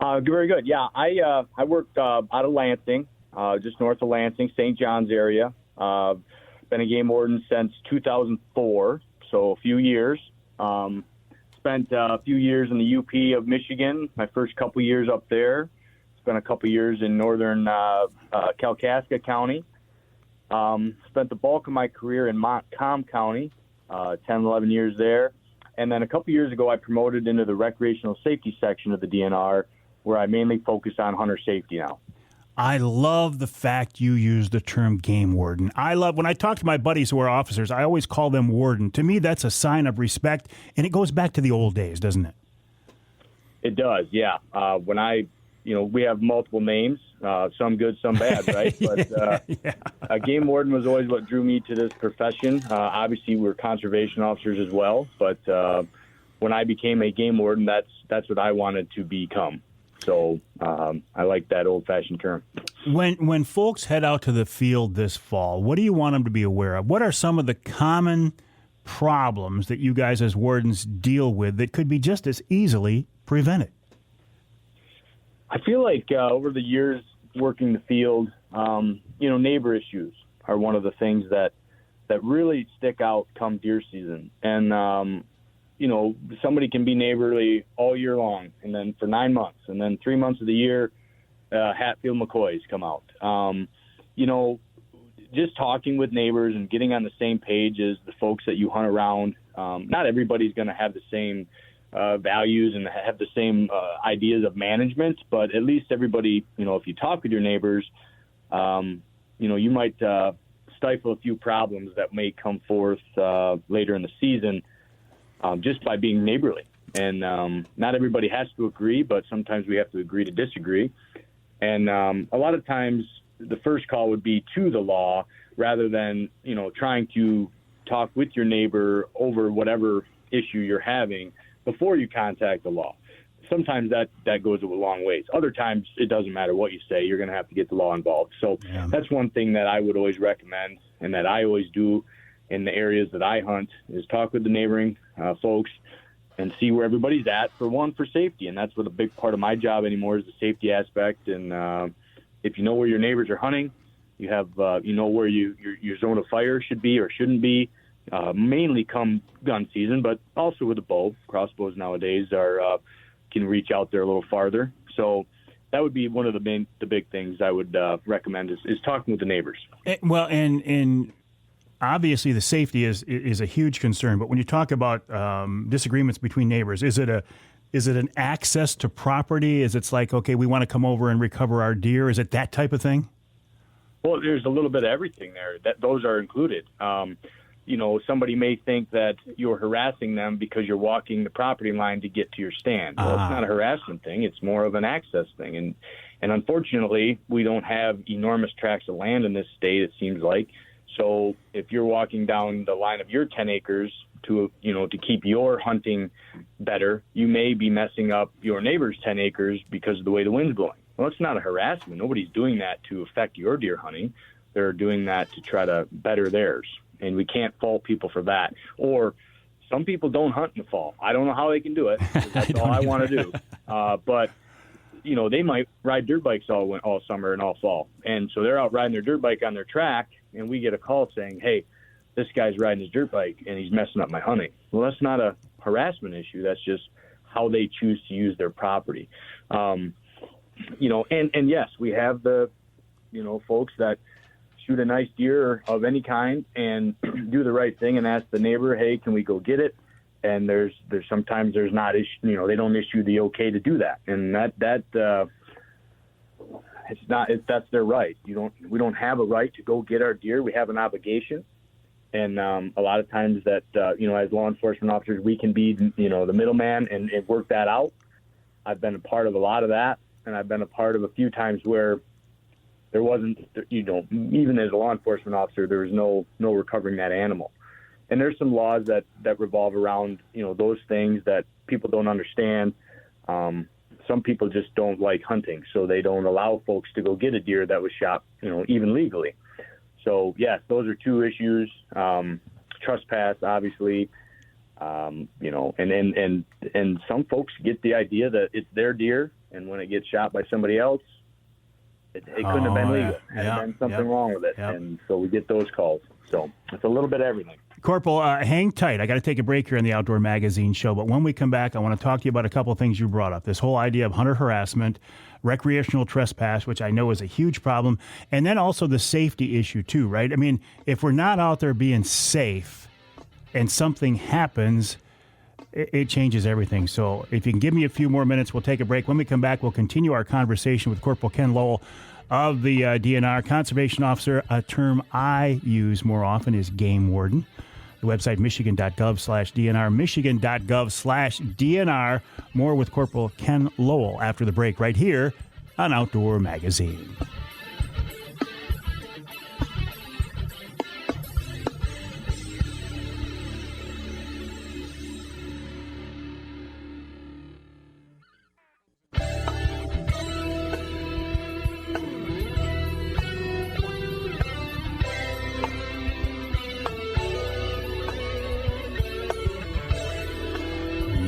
[SPEAKER 6] Very good. Yeah, I worked out of Lansing, just north of Lansing, St. John's area. Been a game warden since 2004, so a few years. Spent a few years in the UP of Michigan, my first couple years up there. Spent a couple years in northern Kalkaska County. Spent the bulk of my career in Montcalm County, 10, 11 years there. And then a couple years ago, I promoted into the recreational safety section of the DNR, where I mainly focus on hunter safety now.
[SPEAKER 2] I love the fact you use the term game warden. I love, when I talk to my buddies who are officers, I always call them warden. To me, that's a sign of respect, and it goes back to the old days, doesn't it?
[SPEAKER 6] It does, yeah. We have multiple names, some good, some bad, right? But a game warden was always what drew me to this profession. Obviously, we're conservation officers as well, but when I became a game warden, that's what I wanted to become. So I like that old-fashioned term.
[SPEAKER 2] When folks head out to the field this fall, what do you want them to be aware of? What are some of the common problems that you guys as wardens deal with that could be just as easily prevented?
[SPEAKER 6] I feel like over the years working the field, neighbor issues are one of the things that really stick out come deer season. And somebody can be neighborly all year long, and then for 9 months, and then 3 months of the year, Hatfield McCoys come out. Just talking with neighbors and getting on the same page as the folks that you hunt around. Not everybody's going to have the same values and have the same ideas of management, but at least everybody, if you talk with your neighbors, you might stifle a few problems that may come forth later in the season. Just by being neighborly. And not everybody has to agree, but sometimes we have to agree to disagree. And a lot of times the first call would be to the law rather than, trying to talk with your neighbor over whatever issue you're having before you contact the law. Sometimes that goes a long ways. Other times it doesn't matter what you say. You're going to have to get the law involved. So That's one thing that I would always recommend and that I always do in the areas that I hunt is talk with the neighboring folks and see where everybody's at for safety. And that's what a big part of my job anymore is the safety aspect. And if you know where your neighbors are hunting, you have, where your zone of fire should be or shouldn't be, mainly come gun season, but also with a bow. Crossbows nowadays can reach out there a little farther. So that would be one of the big things I would recommend is talking with the neighbors.
[SPEAKER 2] Well, and obviously the safety is a huge concern, but when you talk about disagreements between neighbors, is it an access to property? Is it like, okay, we want to come over and recover our deer? Is it that type of thing?
[SPEAKER 6] Well, there's a little bit of everything there. Those are included. Somebody may think that you're harassing them because you're walking the property line to get to your stand. Well, it's not a harassment thing. It's more of an access thing. And unfortunately, we don't have enormous tracts of land in this state, it seems like. So if you're walking down the line of your 10 acres to keep your hunting better, you may be messing up your neighbor's 10 acres because of the way the wind's blowing. Well, it's not a harassment. Nobody's doing that to affect your deer hunting. They're doing that to try to better theirs. And we can't fault people for that. Or some people don't hunt in the fall. I don't know how they can do it. That's all I want to do. But they might ride dirt bikes all summer and all fall. And so they're out riding their dirt bike on their track, and we get a call saying, hey, this guy's riding his dirt bike, and he's messing up my hunting. Well, that's not a harassment issue. That's just how they choose to use their property. And yes, we have the, folks that shoot a nice deer of any kind and do the right thing and ask the neighbor, hey, can we go get it? And there's sometimes there's not, they don't issue the okay to do that. And that's their right. We don't have a right to go get our deer. We have an obligation. And a lot of times that, as law enforcement officers, we can be, the middleman and work that out. I've been a part of a lot of that. And I've been a part of a few times where there wasn't, even as a law enforcement officer, there was no recovering that animal. And there's some laws that revolve around, those things that people don't understand. Some people just don't like hunting, so they don't allow folks to go get a deer that was shot, even legally. So, yes, those are two issues. Trespass, obviously, and some folks get the idea that it's their deer and when it gets shot by somebody else, it couldn't have been legal. Had been something wrong with it, and so we get those calls. So it's a little bit of everything.
[SPEAKER 2] Corporal, hang tight. I got to take a break here on the Outdoor Magazine show, but when we come back, I want to talk to you about a couple of things you brought up. This whole idea of hunter harassment, recreational trespass, which I know is a huge problem, and then also the safety issue too, right? I mean, if we're not out there being safe and something happens, it changes everything. So if you can give me a few more minutes, we'll take a break. When we come back, we'll continue our conversation with Corporal Ken Lowell of the DNR, conservation officer. A term I use more often is game warden. The website, michigan.gov/DNR, michigan.gov/DNR. More with Corporal Ken Lowell after the break right here on Outdoor Magazine.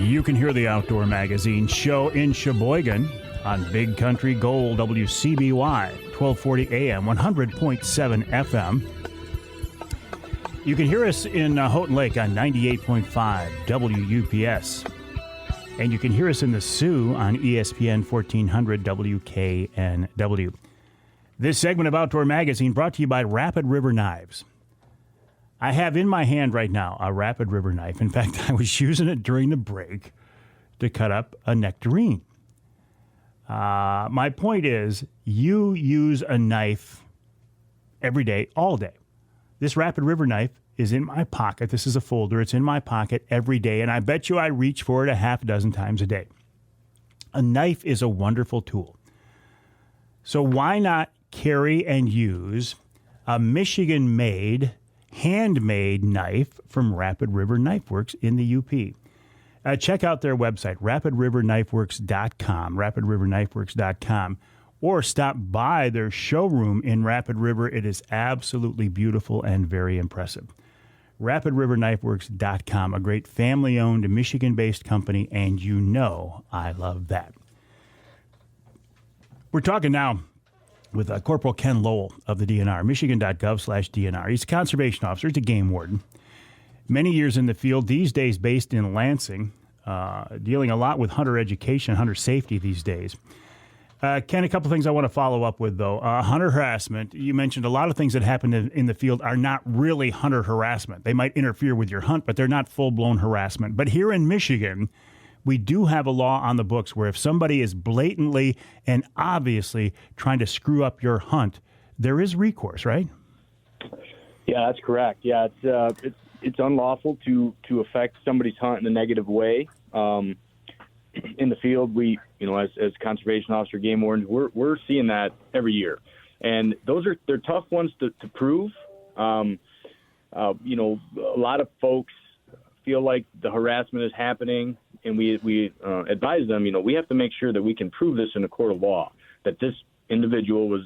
[SPEAKER 2] You can hear the Outdoor Magazine show in Sheboygan on Big Country Gold, WCBY, 1240 AM, 100.7 FM. You can hear us in Houghton Lake on 98.5 WUPS. And you can hear us in the Sioux on ESPN 1400 WKNW. This segment of Outdoor Magazine brought to you by Rapid River Knives. I have in my hand right now a Rapid River knife. In fact, I was using it during the break to cut up a nectarine. My point is, you use a knife every day, all day. This Rapid River knife is in my pocket. This is a folder. It's in my pocket every day, and I bet you I reach for it a half dozen times a day. A knife is a wonderful tool. So why not carry and use a Michigan-made, handmade knife from Rapid River Knife Works in the UP. Check out their website, rapidriverknifeworks.com, rapidriverknifeworks.com, or stop by their showroom in Rapid River. It is absolutely beautiful and very impressive. rapidriverknifeworks.com, a great family-owned, Michigan-based company, and you know I love that. We're talking now with Corporal Ken Lowell of the DNR, michigan.gov/DNR. He's a conservation officer. He's a game warden. Many years in the field, these days based in Lansing, dealing a lot with hunter education, hunter safety these days. Ken, a couple things I want to follow up with, though. Hunter harassment, you mentioned a lot of things that happen in the field are not really hunter harassment. They might interfere with your hunt, but they're not full-blown harassment. But here in Michigan, we do have a law on the books where if somebody is blatantly and obviously trying to screw up your hunt, there is recourse, right?
[SPEAKER 6] Yeah, that's correct. Yeah, it's unlawful to affect somebody's hunt in a negative way. In the field, we, as conservation officer, game wardens, we're seeing that every year, and they're tough ones to prove. A lot of folks feel like the harassment is happening, and we advise them, we have to make sure that we can prove this in a court of law, that this individual was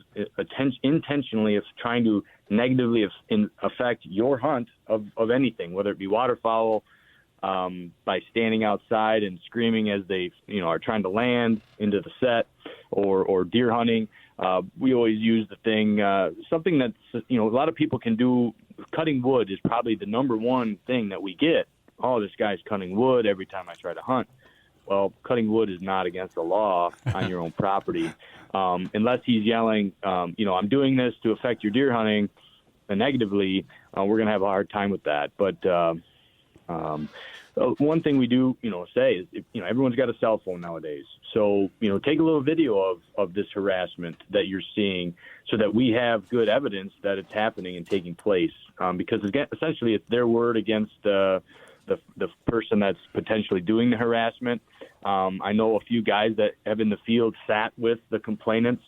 [SPEAKER 6] intentionally trying to negatively affect your hunt of anything, whether it be waterfowl, by standing outside and screaming as they, are trying to land into the set, or deer hunting. We always use the thing, something that's, a lot of people can do. Cutting wood is probably the number one thing that we get. Oh, this guy's cutting wood every time I try to hunt. Well, cutting wood is not against the law on your own property. Unless he's yelling, I'm doing this to affect your deer hunting negatively, we're going to have a hard time with that. But one thing we do, say is, everyone's got a cell phone nowadays. So, take a little video of this harassment that you're seeing so that we have good evidence that it's happening and taking place. Because, again, essentially, it's their word against the person that's potentially doing the harassment. I know a few guys that have in the field sat with the complainants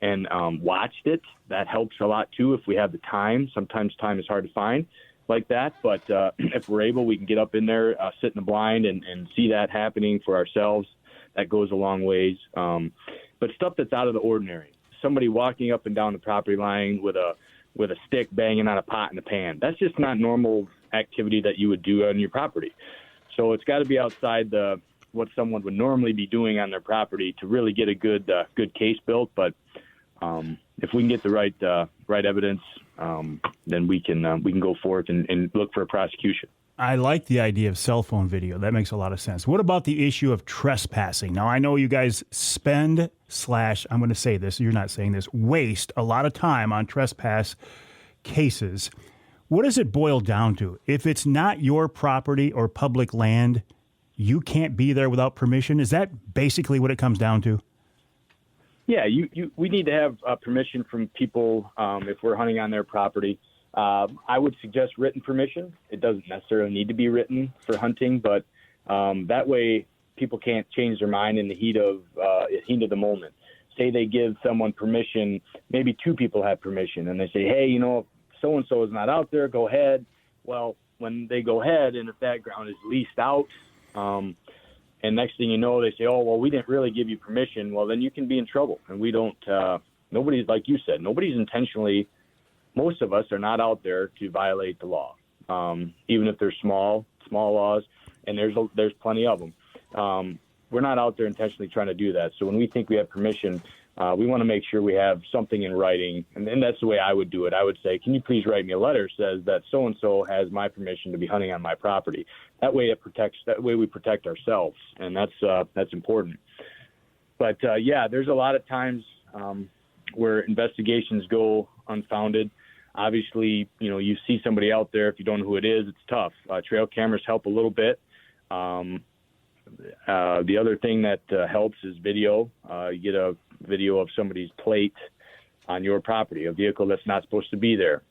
[SPEAKER 6] and watched it. That helps a lot, too, if we have the time. Sometimes time is hard to find like that. But if we're able, we can get up in there, sit in the blind and see that happening for ourselves. That goes a long ways. But stuff that's out of the ordinary. Somebody walking up and down the property line with a stick banging on a pot in a pan. That's just not normal activity that you would do on your property. So it's got to be outside the what someone would normally be doing on their property to really get a good case built. But if we can get the right evidence, then we can go forth and look for a prosecution.
[SPEAKER 2] I like the idea of cell phone video. That makes a lot of sense. What about the issue of trespassing? Now, I know you guys I'm going to say this, you're not saying this, waste a lot of time on trespass cases. What does it boil down to? If it's not your property or public land, you can't be there without permission? Is that basically what it comes down to?
[SPEAKER 6] Yeah, we need to have permission from people if we're hunting on their property. I would suggest written permission. It doesn't necessarily need to be written for hunting, but that way people can't change their mind in the heat of the moment. Say they give someone permission, maybe two people have permission, and they say, hey, so-and-so is not out there, go ahead. Well, when they go ahead, and if that ground is leased out, and next thing you know, they say, oh, well, we didn't really give you permission. Well, then you can be in trouble. And we don't, nobody's, like you said, nobody's intentionally, most of us are not out there to violate the law, even if they're small laws, and there's plenty of them. We're not out there intentionally trying to do that. So when we think we have permission, we want to make sure we have something in writing, and that's the way I would do it. I would say, can you please write me a letter that says that so-and-so has my permission to be hunting on my property? That way we protect ourselves, and that's important. But yeah, there's a lot of times where investigations go unfounded. Obviously, you see somebody out there, if you don't know who it is, it's tough. Trail cameras help a little bit. The other thing that helps is video. You get a video of somebody's plate on your property, a vehicle that's not supposed to be there.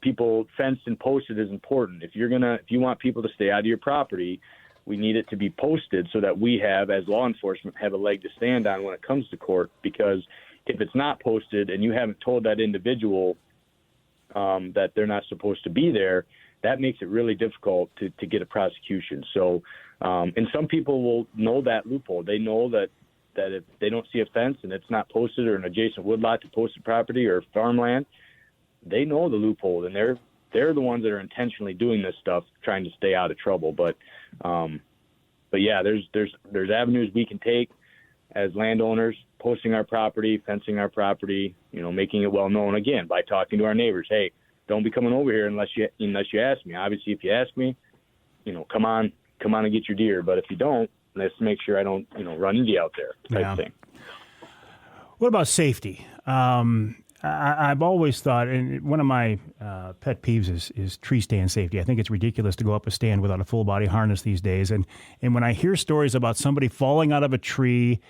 [SPEAKER 6] People fenced and posted is important. If you want people to stay out of your property, we need it to be posted so that we as law enforcement, have a leg to stand on when it comes to court. Because if it's not posted and you haven't told that individual that they're not supposed to be there, that makes it really difficult to get a prosecution. So, and some people will know that loophole. They know that if they don't see a fence and it's not posted, or an adjacent woodlot to posted property or farmland, they know the loophole, and they're the ones that are intentionally doing this stuff, trying to stay out of trouble. But yeah, there's avenues we can take as landowners, posting our property, fencing our property, making it well known, again, by talking to our neighbors. Hey, don't be coming over here unless you ask me. Obviously, if you ask me, come on and get your deer. But if you don't, let's make sure I don't, run into you out there type thing.
[SPEAKER 2] What about safety? I've always thought, and one of my pet peeves is tree stand safety. I think it's ridiculous to go up a stand without a full body harness these days. And when I hear stories about somebody falling out of a tree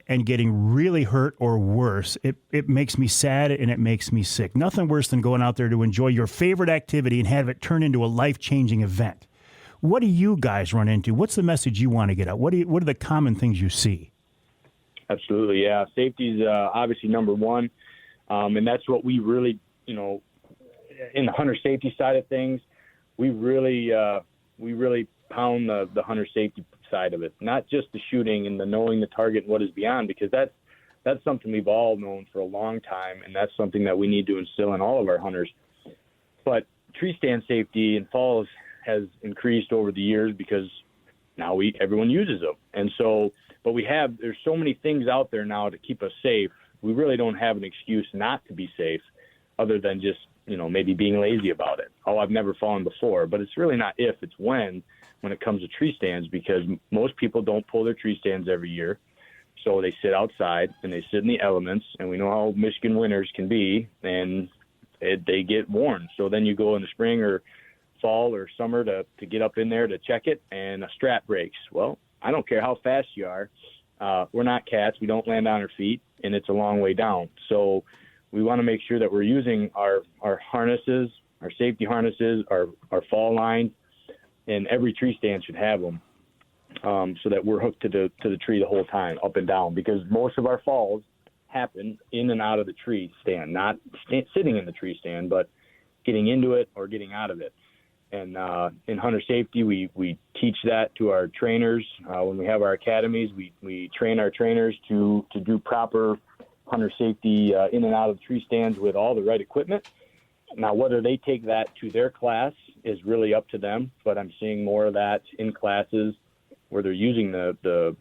[SPEAKER 2] and getting really hurt or worse, it makes me sad and it makes me sick. Nothing worse than going out there to enjoy your favorite activity and have it turn into a life-changing event. What do you guys run into? What's the message you want to get out? What are the common things you see?
[SPEAKER 6] Absolutely, yeah. Safety is obviously number one, and that's what we really, in the hunter safety side of things, we really pound the hunter safety side of it, not just the shooting and the knowing the target and what is beyond, because that's something we've all known for a long time, and that's something that we need to instill in all of our hunters. But tree stand safety in falls has increased over the years because now everyone uses them, and so but there's so many things out there now to keep us safe. We really don't have an excuse not to be safe, other than just maybe being lazy about it. Oh, I've never fallen before, but it's really not if, it's when it comes to tree stands, because most people don't pull their tree stands every year. So they sit outside and they sit in the elements, and we know how Michigan winters can be, and they get worn. So then you go in the spring or fall or summer to get up in there to check it, and a strap breaks. Well, I don't care how fast you are. We're not cats. We don't land on our feet, and it's a long way down. So we want to make sure that we're using our harnesses, our safety harnesses, our fall lines, and every tree stand should have them, so that we're hooked to the tree the whole time, up and down, because most of our falls happen in and out of the tree stand, not sitting in the tree stand, but getting into it or getting out of it. And in hunter safety, we teach that to our trainers. When we have our academies, we train our trainers to do proper hunter safety in and out of tree stands with all the right equipment. Now, whether they take that to their class is really up to them, but I'm seeing more of that in classes where they're using the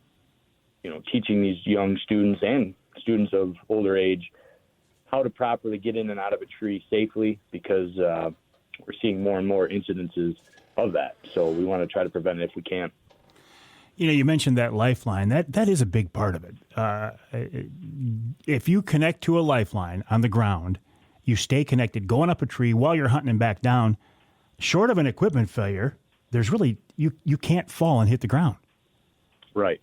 [SPEAKER 6] teaching these young students and students of older age how to properly get in and out of a tree safely, because we're seeing more and more incidences of that. So we want to try to prevent it if we can.
[SPEAKER 2] You mentioned that lifeline. That is a big part of it. If you connect to a lifeline on the ground, you stay connected going up a tree while you're hunting and back down, short of an equipment failure, there's really, you can't fall and hit the ground. Right.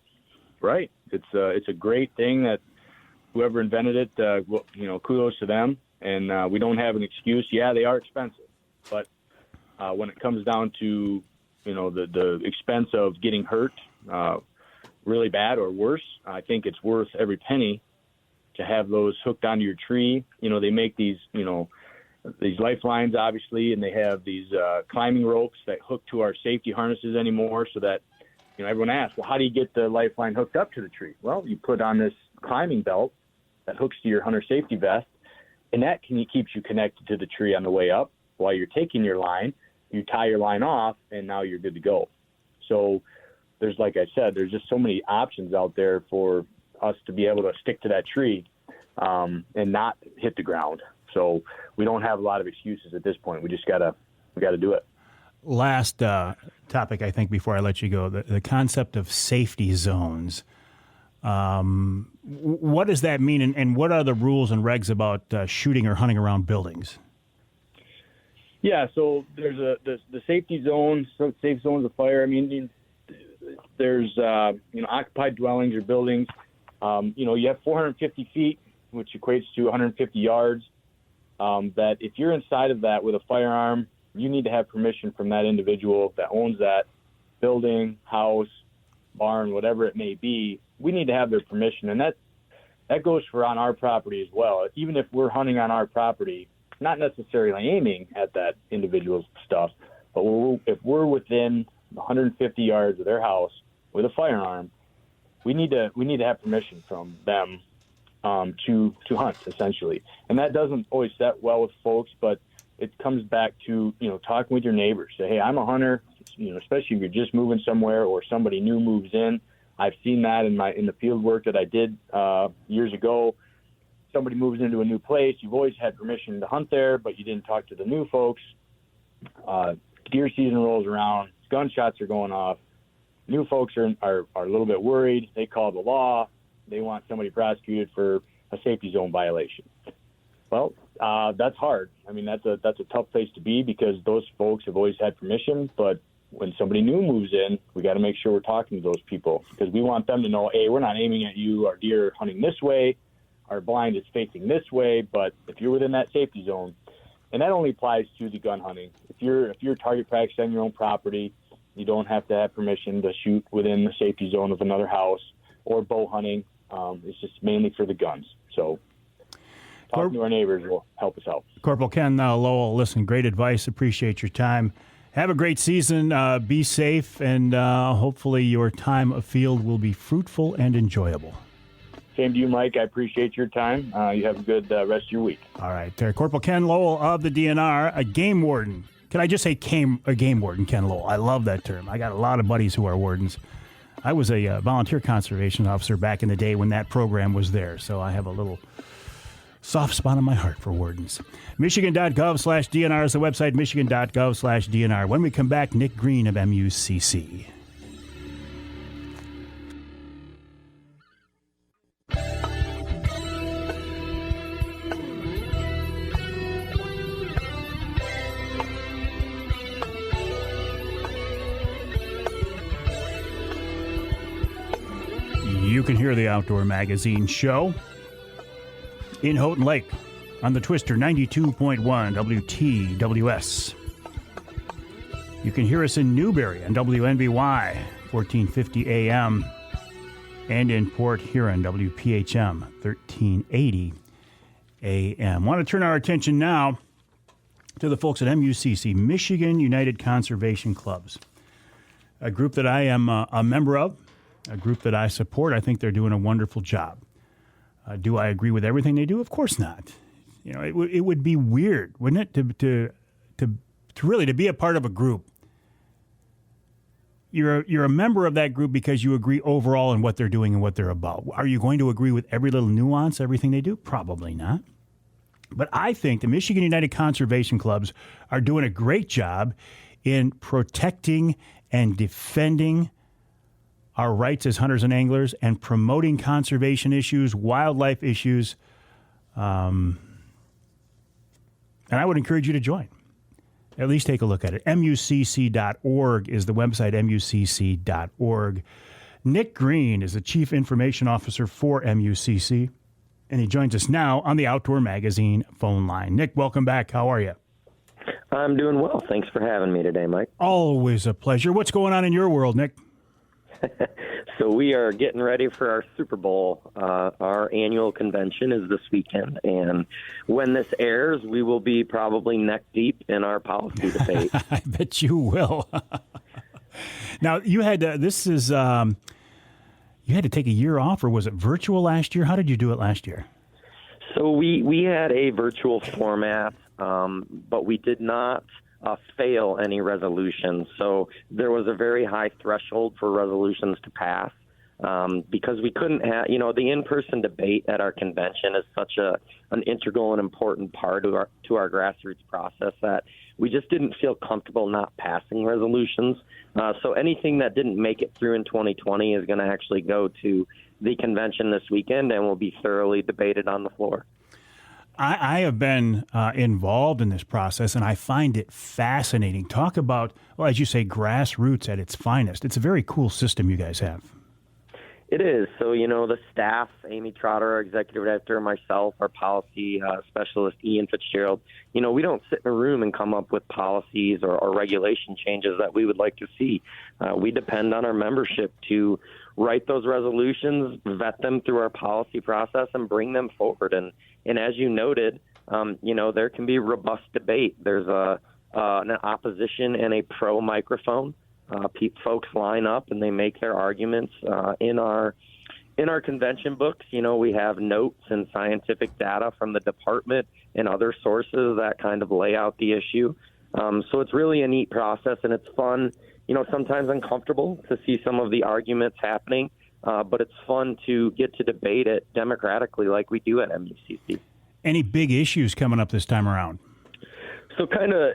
[SPEAKER 6] It's a great thing that whoever invented it, kudos to them. And we don't have an excuse. Yeah, they are expensive. But when it comes down to, the expense of getting hurt really bad or worse, I think it's worth every penny to have those hooked onto your tree. They make these lifelines, obviously, and they have these climbing ropes that hook to our safety harnesses anymore, so that, everyone asks, well, how do you get the lifeline hooked up to the tree? Well, you put on this climbing belt that hooks to your hunter safety vest, and that keeps you connected to the tree on the way up. While you're taking your line, you tie your line off, and now you're good to go. So like I said, there's just so many options out there for us to be able to stick to that tree and not hit the ground. So we don't have a lot of excuses at this point. We just we gotta do it.
[SPEAKER 2] Last topic, I think, before I let you go, the concept of safety zones. What does that mean, and what are the rules and regs about shooting or hunting around buildings?
[SPEAKER 6] Yeah, so there's the safety zones, safe zones of fire. I mean, there's occupied dwellings or buildings. You have 450 feet, which equates to 150 yards. That if you're inside of that with a firearm, you need to have permission from that individual that owns that building, house, barn, whatever it may be. We need to have their permission, and that goes for on our property as well. Even if we're hunting on our property, not necessarily aiming at that individual's stuff, but if we're within 150 yards of their house with a firearm, we need to have permission from them to hunt, essentially. And that doesn't always set well with folks, but it comes back to talking with your neighbors. Say, hey, I'm a hunter. Especially if you're just moving somewhere or somebody new moves in. I've seen that in the field work that I did years ago. Somebody moves into a new place. You've always had permission to hunt there, but you didn't talk to the new folks. Deer season rolls around. Gunshots are going off. New folks are a little bit worried. They call the law. They want somebody prosecuted for a safety zone violation. Well, that's hard. I mean, that's a tough place to be, because those folks have always had permission. But when somebody new moves in, we got to make sure we're talking to those people, because we want them to know, hey, we're not aiming at you. Our deer are hunting this way. Our blind is facing this way. But if you're within that safety zone, and that only applies to the gun hunting. If you're target practicing on your own property, you don't have to have permission to shoot within the safety zone of another house, or bow hunting. It's just mainly for the guns. So talking to our neighbors will help us out.
[SPEAKER 2] Corporal Ken Lowell, listen, great advice. Appreciate your time. Have a great season. Be safe, and hopefully your time afield will be fruitful and enjoyable.
[SPEAKER 6] Same to you, Mike. I appreciate your time. You have a good rest of your week.
[SPEAKER 2] All right. Corporal Ken Lowell of the DNR, a game warden. Can I just say a game warden, Ken Lowell? I love that term. I got a lot of buddies who are wardens. I was a volunteer conservation officer back in the day when that program was there, so I have a little soft spot in my heart for wardens. Michigan.gov/DNR is the website, Michigan.gov/DNR. When we come back, Nick Greene of MUCC. You can hear the Outdoor Magazine show in Houghton Lake on the Twister 92.1 WTWS. You can hear us in Newberry on WNBY 1450 AM and in Port Huron WPHM 1380 AM. Want to turn our attention now to the folks at MUCC, Michigan United Conservation Clubs, a group that I am a member of, a group that I support. I think they're doing a wonderful job. Do I agree with everything they do? Of course not. It would be weird, wouldn't it, to really be a part of a group you're a member of that group because you agree overall on what they're doing and what they're about. Are you going to agree with every little nuance, everything they do? Probably not. But I think the Michigan United Conservation Clubs are doing a great job in protecting and defending our rights as hunters and anglers and promoting conservation issues, wildlife issues. And I would encourage you to join. At least take a look at it. MUCC.org is the website, MUCC.org. Nick Greene is the Chief Information Officer for MUCC, and he joins us now on the Outdoor Magazine phone line. Nick, welcome back. How are you?
[SPEAKER 7] I'm doing well. Thanks for having me today, Mike.
[SPEAKER 2] Always a pleasure. What's going on in your world, Nick?
[SPEAKER 7] So we are getting ready for our Super Bowl. Our annual convention is this weekend, and when this airs, we will be probably neck deep in our policy debate.
[SPEAKER 2] I bet you will. Now, you had you had to take a year off, or was it virtual last year? How did you do it last year?
[SPEAKER 7] So we had a virtual format, but we did not fail any resolutions. So there was a very high threshold for resolutions to pass because we couldn't have, the in-person debate at our convention is such an integral and important part of to our grassroots process that we just didn't feel comfortable not passing resolutions. So anything that didn't make it through in 2020 is going to actually go to the convention this weekend and will be thoroughly debated on the floor.
[SPEAKER 2] I have been involved in this process, and I find it fascinating. Talk about, well, as you say, grassroots at its finest. It's a very cool system you guys have.
[SPEAKER 7] It is. So, the staff, Amy Trotter, our executive director, myself, our policy specialist, Ian Fitzgerald, we don't sit in a room and come up with policies or regulation changes that we would like to see. We depend on our membership to write those resolutions, vet them through our policy process, and bring them forward. And as you noted, there can be robust debate. There's an opposition and a pro microphone. Folks line up and they make their arguments in our convention books. We have notes and scientific data from the department and other sources that kind of lay out the issue. So it's really a neat process, and it's fun. Sometimes uncomfortable to see some of the arguments happening, but it's fun to get to debate it democratically like we do at MUCC. Any
[SPEAKER 2] big issues coming up this time around?
[SPEAKER 7] So kind of,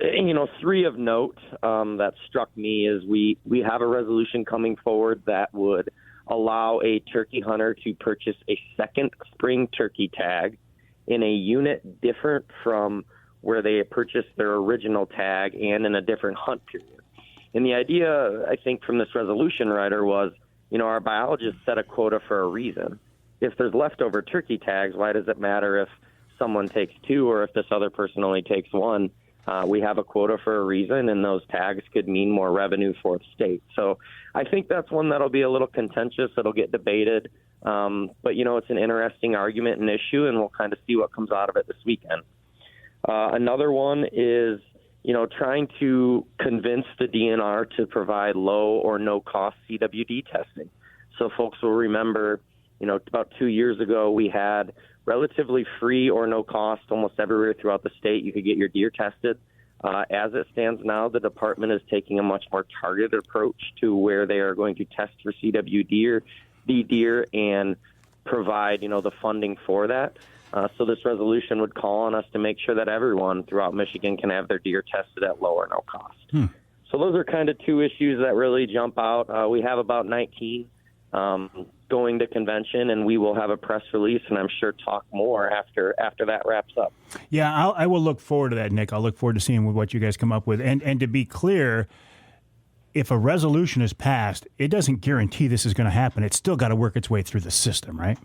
[SPEAKER 7] three of note that struck me is we have a resolution coming forward that would allow a turkey hunter to purchase a second spring turkey tag in a unit different from where they purchased their original tag and in a different hunt period. And the idea, I think, from this resolution writer was, our biologists set a quota for a reason. If there's leftover turkey tags, why does it matter if someone takes two or if this other person only takes one? We have a quota for a reason, and those tags could mean more revenue for the state. So I think that's one that'll be a little contentious. It'll get debated. But, it's an interesting argument and issue, and we'll kind of see what comes out of it this weekend. Another one is, trying to convince the DNR to provide low or no-cost CWD testing. So folks will remember, about 2 years ago, we had relatively free or no cost almost everywhere throughout the state. You could get your deer tested. As it stands now, the department is taking a much more targeted approach to where they are going to test for CWD deer and provide, the funding for that. So this resolution would call on us to make sure that everyone throughout Michigan can have their deer tested at low or no cost. So those are kind of two issues that really jump out. We have about 19 going to convention, and we will have a press release, and I'm sure talk more after that wraps up.
[SPEAKER 2] Yeah, I will look forward to that, Nick. I'll look forward to seeing what you guys come up with. And to be clear, if a resolution is passed, it doesn't guarantee this is going to happen. It's still got to work its way through the system, right?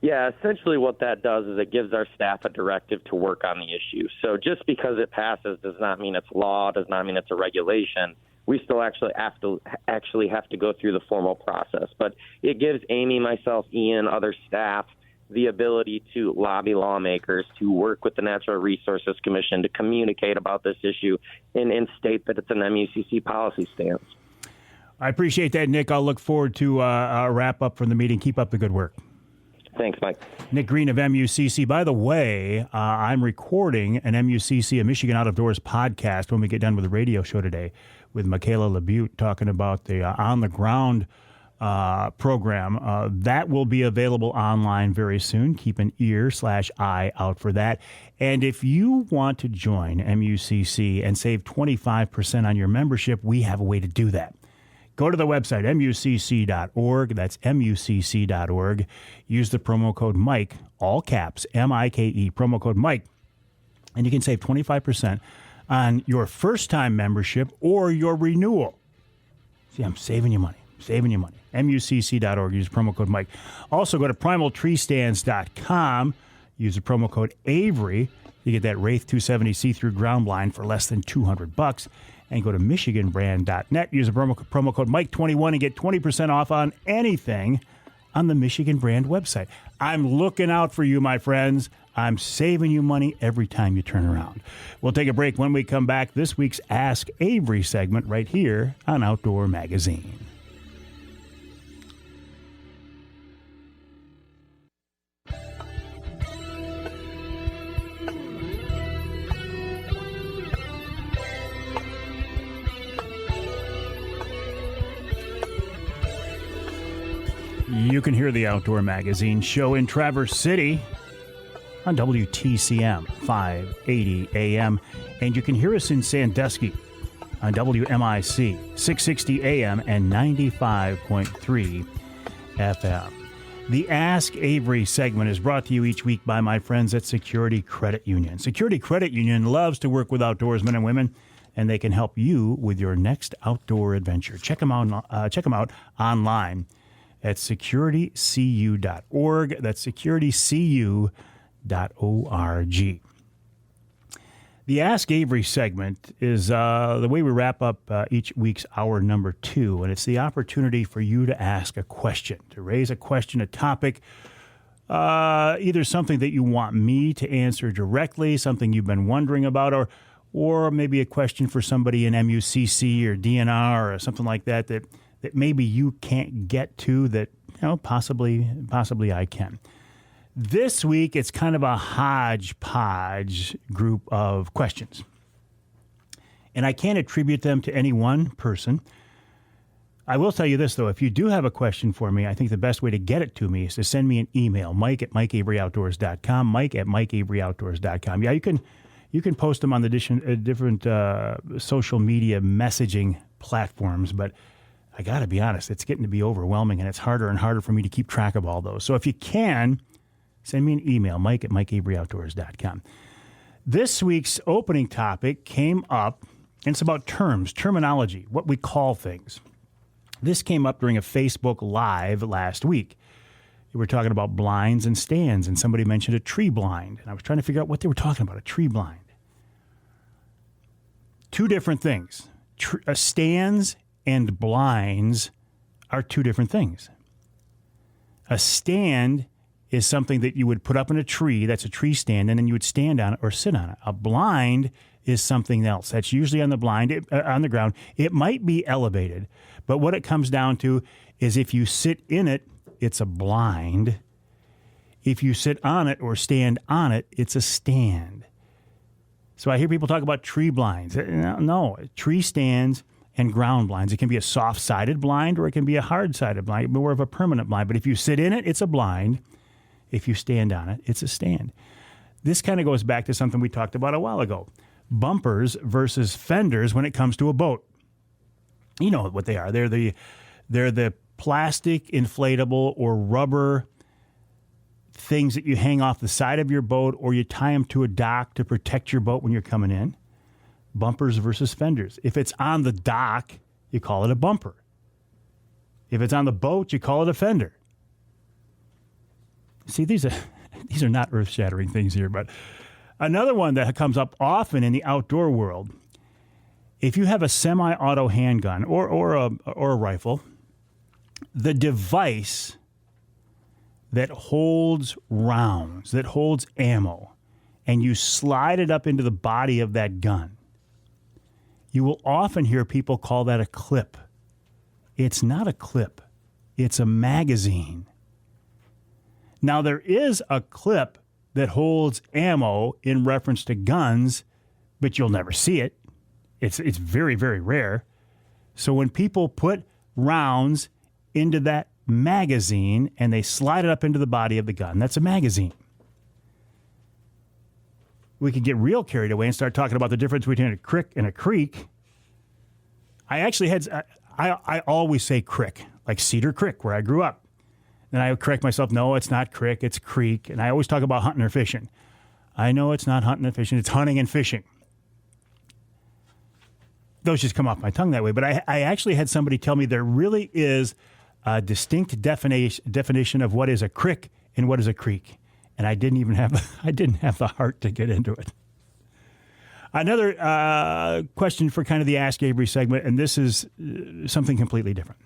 [SPEAKER 7] Yeah, essentially what that does is it gives our staff a directive to work on the issue. So just because it passes does not mean it's law, does not mean it's a regulation. We still actually have to go through the formal process. But it gives Amy, myself, Ian, other staff the ability to lobby lawmakers, to work with the Natural Resources Commission, to communicate about this issue and state that it's an MUCC policy stance.
[SPEAKER 2] I appreciate that, Nick. I'll look forward to a wrap-up from the meeting. Keep up the good work.
[SPEAKER 7] Thanks, Mike.
[SPEAKER 2] Nick Greene of MUCC. By the way, I'm recording an MUCC, a Michigan Out of Doors podcast, when we get done with the radio show today with Michaela LaBute talking about the on-the-ground program. That will be available online very soon. Keep an ear/eye out for that. And if you want to join MUCC and save 25% on your membership, we have a way to do that. Go to the website, mucc.org. That's mucc.org. Use the promo code Mike, all caps, M-I-K-E, promo code Mike, and you can save 25% on your first-time membership or your renewal. See, I'm saving you money. mucc.org. Use promo code Mike. Also, go to primaltreestands.com. Use the promo code Avery. You get that Wraith 270 see-through ground blind for less than $200. And go to michiganbrand.net. Use the promo code Mike21 and get 20% off on anything on the Michigan Brand website. I'm looking out for you, my friends. I'm saving you money every time you turn around. We'll take a break. When we come back, this week's Ask Avery segment right here on Outdoor Magazine. You can hear the Outdoor Magazine show in Traverse City on WTCM 580 AM. And you can hear us in Sandusky on WMIC 660 AM and 95.3 FM. The Ask Avery segment is brought to you each week by my friends at Security Credit Union. Security Credit Union loves to work with outdoorsmen and women, and they can help you with your next outdoor adventure. Check them out online at securitycu.org. That's securitycu.org. The Ask Avery segment is the way we wrap up each week's hour number 2, and it's the opportunity for you to ask a question, to raise a question, a topic, either something that you want me to answer directly, something you've been wondering about, or maybe a question for somebody in MUCC or DNR or something like that that maybe you can't get to that, possibly I can. This week, it's kind of a hodgepodge group of questions. And I can't attribute them to any one person. I will tell you this, though. If you do have a question for me, I think the best way to get it to me is to send me an email, mike@mikeaveryoutdoors.com, mike@mikeaveryoutdoors.com. Yeah, you can post them on the different social media messaging platforms, but I got to be honest, it's getting to be overwhelming, and it's harder and harder for me to keep track of all those. So if you can, send me an email, mike@mikeaveryoutdoors.com. This week's opening topic came up, and it's about terminology, what we call things. This came up during a Facebook Live last week. We were talking about blinds and stands, and somebody mentioned a tree blind, and I was trying to figure out what they were talking about, a tree blind. Two different things. Stands and blinds are two different things. A stand is something that you would put up in a tree, that's a tree stand, and then you would stand on it or sit on it. A blind is something else. That's usually on the ground. It might be elevated, but what it comes down to is if you sit in it, it's a blind. If you sit on it or stand on it, it's a stand. So I hear people talk about tree blinds. No, tree stands and ground blinds. It can be a soft-sided blind or it can be a hard-sided blind, more of a permanent blind. But if you sit in it, it's a blind. If you stand on it, it's a stand. This kind of goes back to something we talked about a while ago. Bumpers versus fenders when it comes to a boat. You know what they are. They're the plastic, inflatable, or rubber things that you hang off the side of your boat or you tie them to a dock to protect your boat when you're coming in. Bumpers versus fenders. If it's on the dock, you call it a bumper. If it's on the boat, you call it a fender. See, these are not earth-shattering things here, but another one that comes up often in the outdoor world, if you have a semi-auto handgun or a rifle, the device that holds rounds, that holds ammo, and you slide it up into the body of that gun, you will often hear people call that a clip. It's not a clip. It's a magazine. Now, there is a clip that holds ammo in reference to guns, but you'll never see it. It's very, very rare. So when people put rounds into that magazine and they slide it up into the body of the gun, that's a magazine. We could get real carried away and start talking about the difference between a crick and a creek. I actually had, I always say crick, like Cedar Creek, where I grew up. Then I would correct myself, no, it's not crick, it's creek. And I always talk about hunting or fishing. I know it's not hunting and fishing, it's hunting and fishing. Those just come off my tongue that way. But I actually had somebody tell me there really is a distinct definition of what is a crick and what is a creek. And I didn't have the heart to get into it. Another question for kind of the Ask Avery segment, and this is something completely different.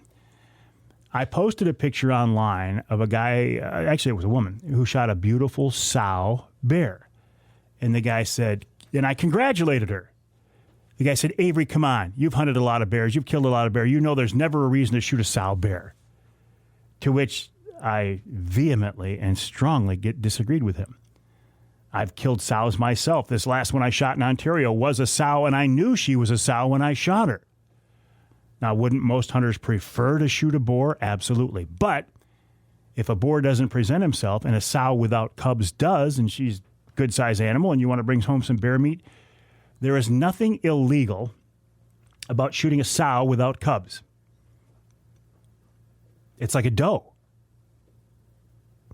[SPEAKER 2] I posted a picture online of a guy, actually it was a woman, who shot a beautiful sow bear. And the guy said, and I congratulated her. The guy said, Avery, come on. You've hunted a lot of bears. You've killed a lot of bears. You know there's never a reason to shoot a sow bear. To which I vehemently and strongly disagreed with him. I've killed sows myself. This last one I shot in Ontario was a sow, and I knew she was a sow when I shot her. Now, wouldn't most hunters prefer to shoot a boar? Absolutely. But if a boar doesn't present himself and a sow without cubs does, and she's a good-sized animal and you want to bring home some bear meat, there is nothing illegal about shooting a sow without cubs. It's like a doe.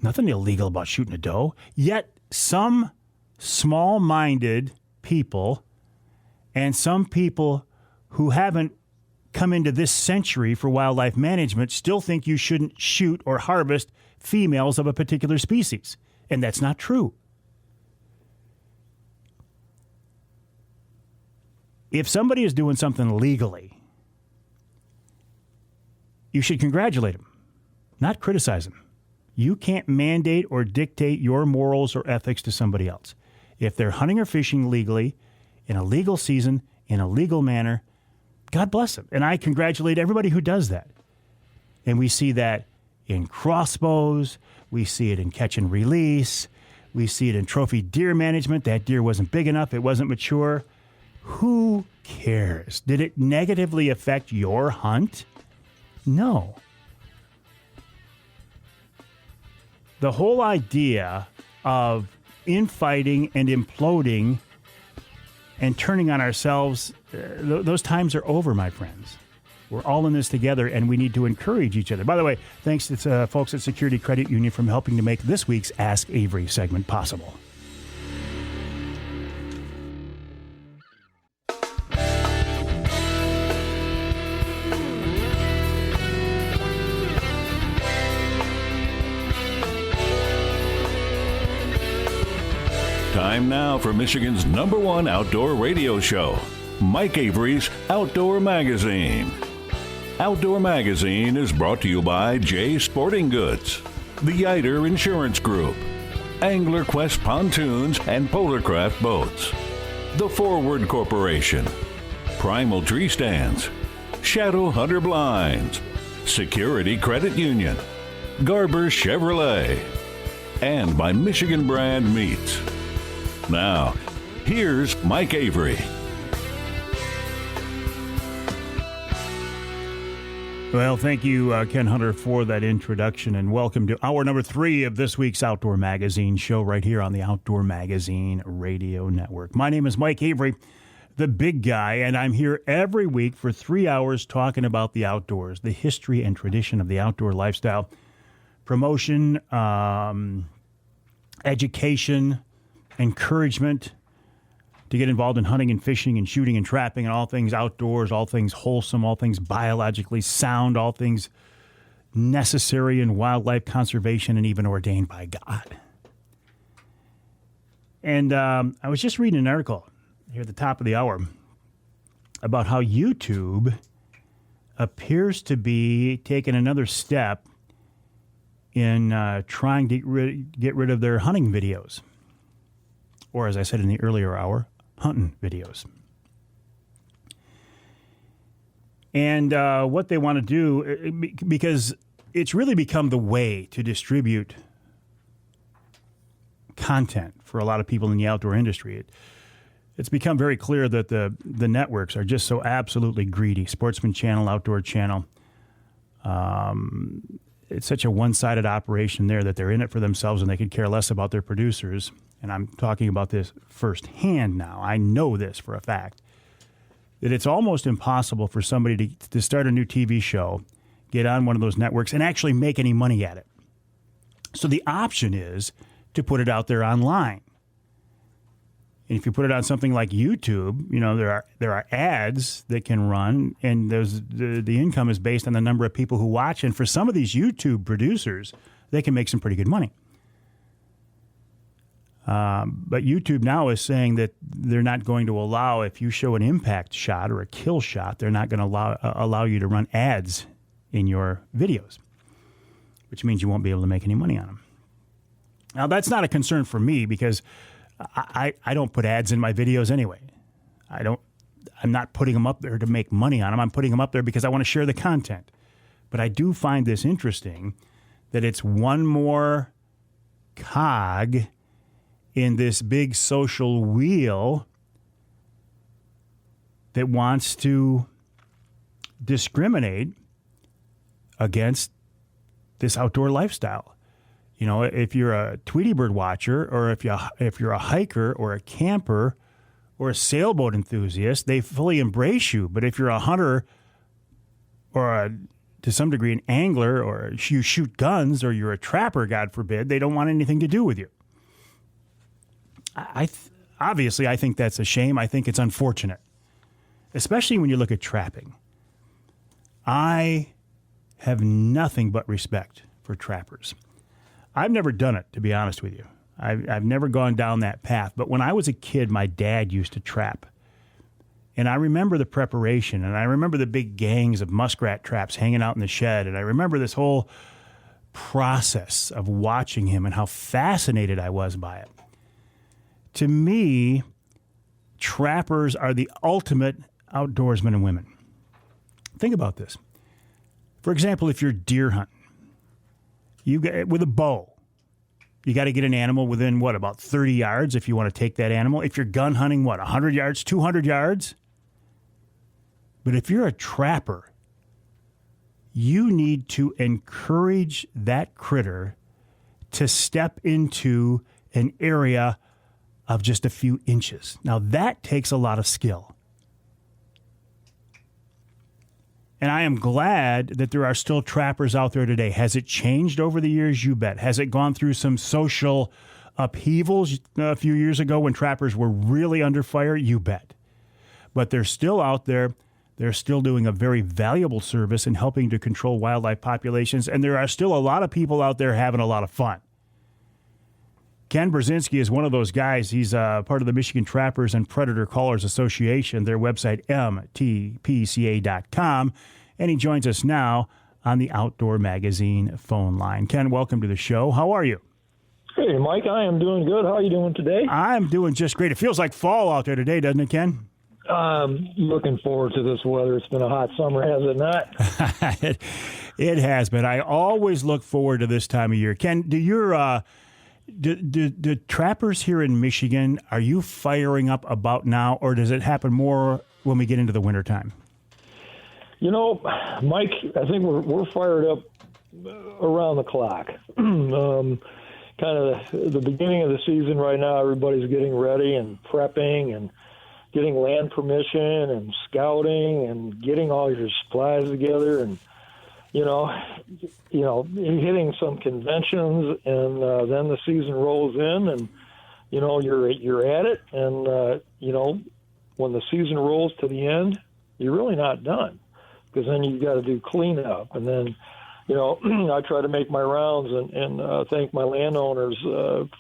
[SPEAKER 2] Nothing illegal about shooting a doe. Yet some small-minded people and some people who haven't come into this century for wildlife management still think you shouldn't shoot or harvest females of a particular species. And that's not true. If somebody is doing something legally, you should congratulate them, not criticize them. You can't mandate or dictate your morals or ethics to somebody else. If they're hunting or fishing legally, in a legal season, in a legal manner, God bless them. And I congratulate everybody who does that. And we see that in crossbows. We see it in catch and release. We see it in trophy deer management. That deer wasn't big enough. It wasn't mature. Who cares? Did it negatively affect your hunt? No. The whole idea of infighting and imploding and turning on ourselves, those times are over, my friends. We're all in this together, and we need to encourage each other. By the way, thanks to folks at Security Credit Union for helping to make this week's Ask Avery segment possible.
[SPEAKER 1] Time now for Michigan's #1 outdoor radio show, Mike Avery's Outdoor Magazine. Outdoor Magazine is brought to you by Jay Sporting Goods, the Yider Insurance Group, Angler Quest Pontoons and Polarcraft Boats, the Forward Corporation, Primal Tree Stands, Shadow Hunter Blinds, Security Credit Union, Garber Chevrolet, and by Michigan Brand Meats. Now, here's Mike Avery.
[SPEAKER 2] Well, thank you, Ken Hunter, for that introduction, and welcome to hour number 3 of this week's Outdoor Magazine show right here on the Outdoor Magazine Radio Network. My name is Mike Avery, the big guy, and I'm here every week for 3 hours talking about the outdoors, the history and tradition of the outdoor lifestyle, promotion, education, encouragement to get involved in hunting and fishing and shooting and trapping and all things outdoors, all things wholesome, all things biologically sound, all things necessary in wildlife conservation and even ordained by God. And I was just reading an article here at the top of the hour about how YouTube appears to be taking another step in trying to get rid of their hunting videos. Or, as I said in the earlier hour, hunting videos. And what they want to do, because it's really become the way to distribute content for a lot of people in the outdoor industry. It's become very clear that the networks are just so absolutely greedy. Sportsman Channel, Outdoor Channel. It's such a one-sided operation there that they're in it for themselves and they could care less about their producers. And I'm talking about this firsthand now. I know this for a fact. That it's almost impossible for somebody to start a new TV show, get on one of those networks, and actually make any money at it. So the option is to put it out there online. And if you put it on something like YouTube, there are ads that can run, and the income is based on the number of people who watch. And for some of these YouTube producers, they can make some pretty good money. But YouTube now is saying that they're not going to allow, if you show an impact shot or a kill shot, they're not going to allow you to run ads in your videos, which means you won't be able to make any money on them. Now, that's not a concern for me because I don't put ads in my videos anyway. I'm not putting them up there to make money on them. I'm putting them up there because I want to share the content. But I do find this interesting that it's one more cog in this big social wheel that wants to discriminate against this outdoor lifestyle. If you're a Tweety Bird watcher, or if you're a hiker or a camper or a sailboat enthusiast, they fully embrace you. But if you're a hunter or to some degree an angler, or you shoot guns, or you're a trapper, God forbid, they don't want anything to do with you. Obviously, I think that's a shame. I think it's unfortunate, especially when you look at trapping. I have nothing but respect for trappers. I've never done it, to be honest with you. I've never gone down that path. But when I was a kid, my dad used to trap. And I remember the preparation, and I remember the big gangs of muskrat traps hanging out in the shed. And I remember this whole process of watching him and how fascinated I was by it. To me, trappers are the ultimate outdoorsmen and women. Think about this. For example, if you're deer hunting, with a bow, you got to get an animal within, about 30 yards if you want to take that animal. If you're gun hunting, 100 yards, 200 yards? But if you're a trapper, you need to encourage that critter to step into an area of just a few inches. Now, that takes a lot of skill. And I am glad that there are still trappers out there today. Has it changed over the years? You bet. Has it gone through some social upheavals a few years ago when trappers were really under fire? You bet. But they're still out there. They're still doing a very valuable service in helping to control wildlife populations. And there are still a lot of people out there having a lot of fun. Ken Burzynski is one of those guys. He's part of the Michigan Trappers and Predator Callers Association, their website, mtpca.com. And he joins us now on the Outdoor Magazine phone line. Ken, welcome to the show. How are you?
[SPEAKER 3] Hey, Mike, I am doing good. How are you doing today?
[SPEAKER 2] I'm doing just great. It feels like fall out there today, doesn't it, Ken?
[SPEAKER 3] Looking forward to this weather. It's been a hot summer, has it not?
[SPEAKER 2] It has been. I always look forward to this time of year. Ken, do trappers here in Michigan, are you firing up about now, or does it happen more when we get into the wintertime?
[SPEAKER 3] Mike, I think we're fired up around the clock. Kind of the beginning of the season right now, everybody's getting ready and prepping and getting land permission and scouting and getting all your supplies together and hitting some conventions, and then the season rolls in, and you're at it, and when the season rolls to the end, you're really not done, because then you've got to do cleanup, and then I try to make my rounds and thank my landowners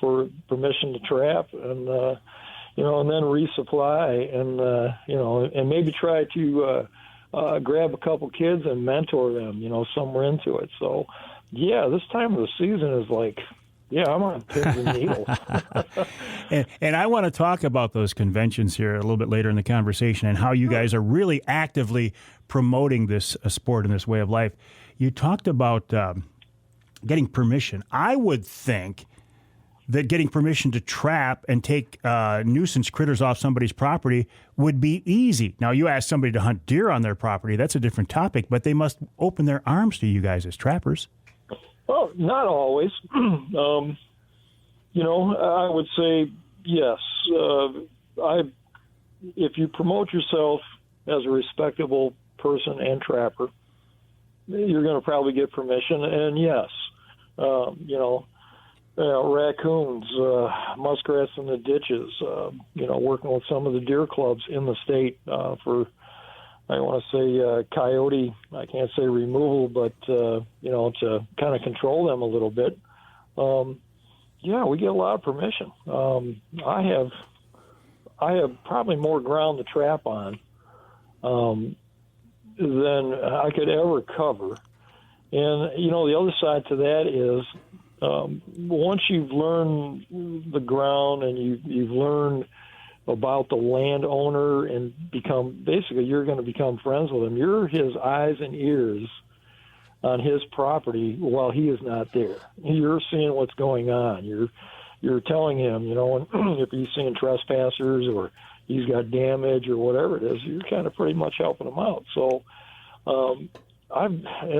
[SPEAKER 3] for permission to trap, and and then resupply, and maybe try to grab a couple kids and mentor them, somewhere into it. So, this time of the season is like, I'm on pins and needles.
[SPEAKER 2] and I want to talk about those conventions here a little bit later in the conversation and how you guys are really actively promoting this sport and this way of life. You talked about getting permission. I would think that getting permission to trap and take nuisance critters off somebody's property would be easy. Now, you ask somebody to hunt deer on their property, that's a different topic, but they must open their arms to you guys as trappers.
[SPEAKER 3] Well, not always. I would say yes. If you promote yourself as a respectable person and trapper, you're going to probably get permission. And yes, raccoons, muskrats in the ditches, working with some of the deer clubs in the state for, I want to say coyote, I can't say removal, but, to kind of control them a little bit. We get a lot of permission. I have probably more ground to trap on than I could ever cover. And, the other side to that is once you've learned the ground and you've learned about the landowner and you're going to become friends with him. You're his eyes and ears on his property while he is not there. You're seeing what's going on. You're telling him, if he's seeing trespassers or he's got damage or whatever it is, you're kind of pretty much helping him out. So, and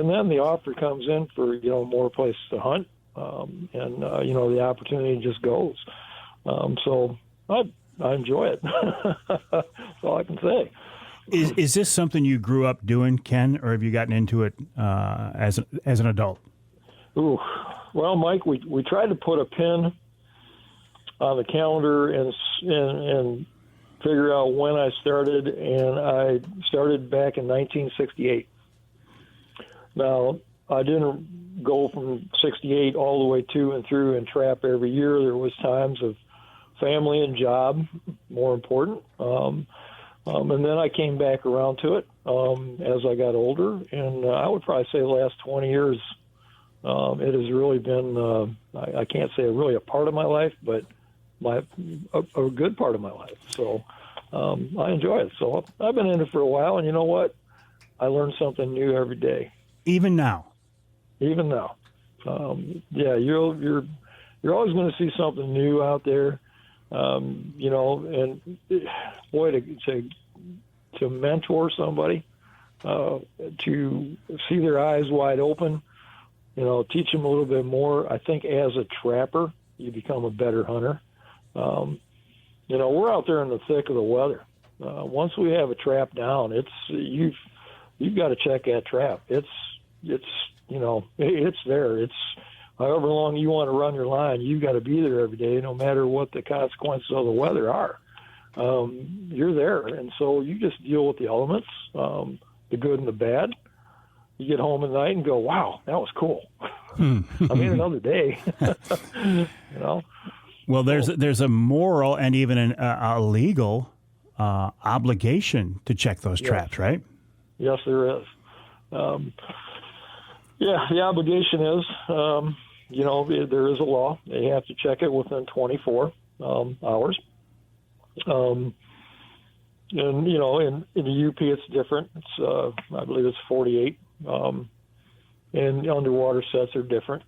[SPEAKER 3] then the offer comes in for, more places to hunt. The opportunity just goes. So I enjoy it. That's all I can say.
[SPEAKER 2] Is this something you grew up doing, Ken, or have you gotten into it as an adult?
[SPEAKER 3] Ooh, well, Mike, we tried to put a pin on the calendar and figure out when I started, and I started back in 1968. Now, I didn't go from 68 all the way to and through and trap every year. There was times of family and job, more important. And then I came back around to it as I got older. And I would probably say the last 20 years, it has really been, I can't say really a part of my life, but a good part of my life. So I enjoy it. So I've been in it for a while, and you know what? I learn something new every day.
[SPEAKER 2] Even now?
[SPEAKER 3] Even now. You're always going to see something new out there. And boy, to mentor somebody, to see their eyes wide open, teach them a little bit more. I think as a trapper, you become a better hunter. We're out there in the thick of the weather. Once we have a trap down, you've got to check that trap. It's there. It's however long you want to run your line, you've got to be there every day, no matter what the consequences of the weather are. You're there. And so you just deal with the elements, the good and the bad. You get home at night and go, wow, that was cool. I mean, another day,
[SPEAKER 2] Well, there's a moral and even a legal obligation to check those traps, right?
[SPEAKER 3] Yes, there is. The obligation is, there is a law. They have to check it within 24 hours. And, in the UP, it's different. It's, I believe it's 48. And underwater sets are different.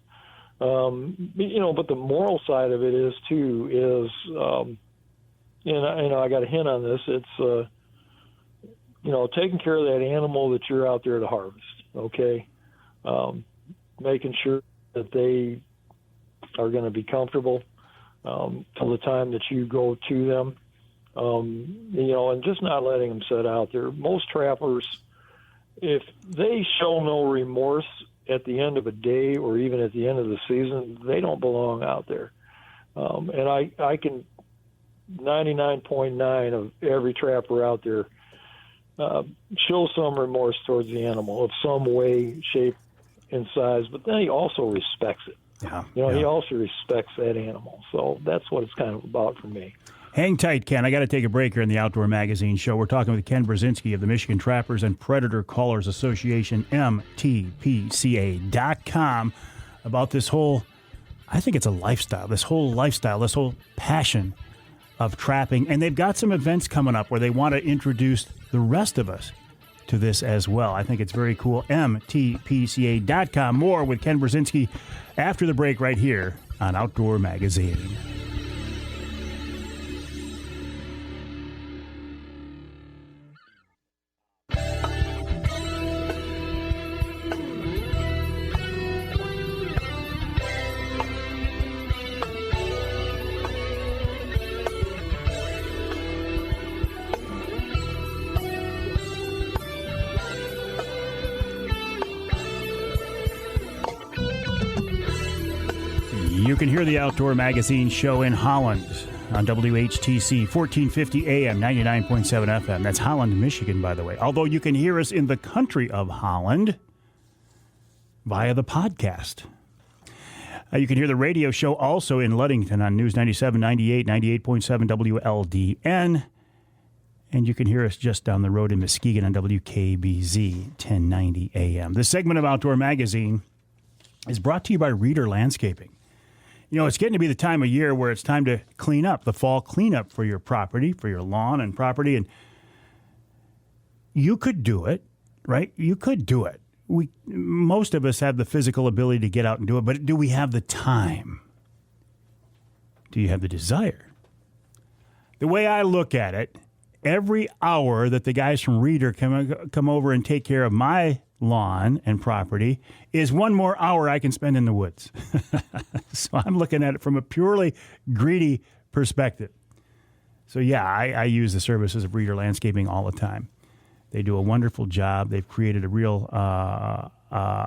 [SPEAKER 3] But the moral side of it is, too, I got a hint on this. It's, taking care of that animal that you're out there to harvest, okay? Making sure that they are going to be comfortable till the time that you go to them, and just not letting them sit out there. Most trappers, if they show no remorse at the end of a day or even at the end of the season, they don't belong out there. And I can 99.9 of every trapper out there show some remorse towards the animal of some way, shape, and size, but then he also respects it. He also respects that animal. So that's what it's kind of about for me.
[SPEAKER 2] Hang tight, Ken. I got to take a break here in the Outdoor Magazine show. We're talking with Ken Burzynski of the Michigan Trappers and Predator Callers Association, MTPCA.com, about this whole, I think it's a lifestyle, this whole passion of trapping. And they've got some events coming up where they want to introduce the rest of us to this as well. I think it's very cool. MTPCA.com. More with Ken Burzynski after the break right here on Outdoor Magazine. You can hear the Outdoor Magazine show in Holland on WHTC 1450 AM, 99.7 FM. That's Holland, Michigan, by the way. Although you can hear us in the country of Holland via the podcast. You can hear the radio show also in Ludington on News 97, 98, 98.7 WLDN. And you can hear us just down the road in Muskegon on WKBZ 1090 AM. This segment of Outdoor Magazine is brought to you by Reeder Landscaping. You know, it's getting to be the time of year where it's time to clean up, the fall cleanup for your property, for your lawn and property. And you could do it, right? You could do it. Most of us have the physical ability to get out and do it, but do we have the time? Do you have the desire? The way I look at it, every hour that the guys from Reeder come over and take care of my lawn and property is one more hour I can spend in the woods. So I'm looking at it from a purely greedy perspective. So yeah, I use the services of Reeder Landscaping all the time. They do a wonderful job. They've created a real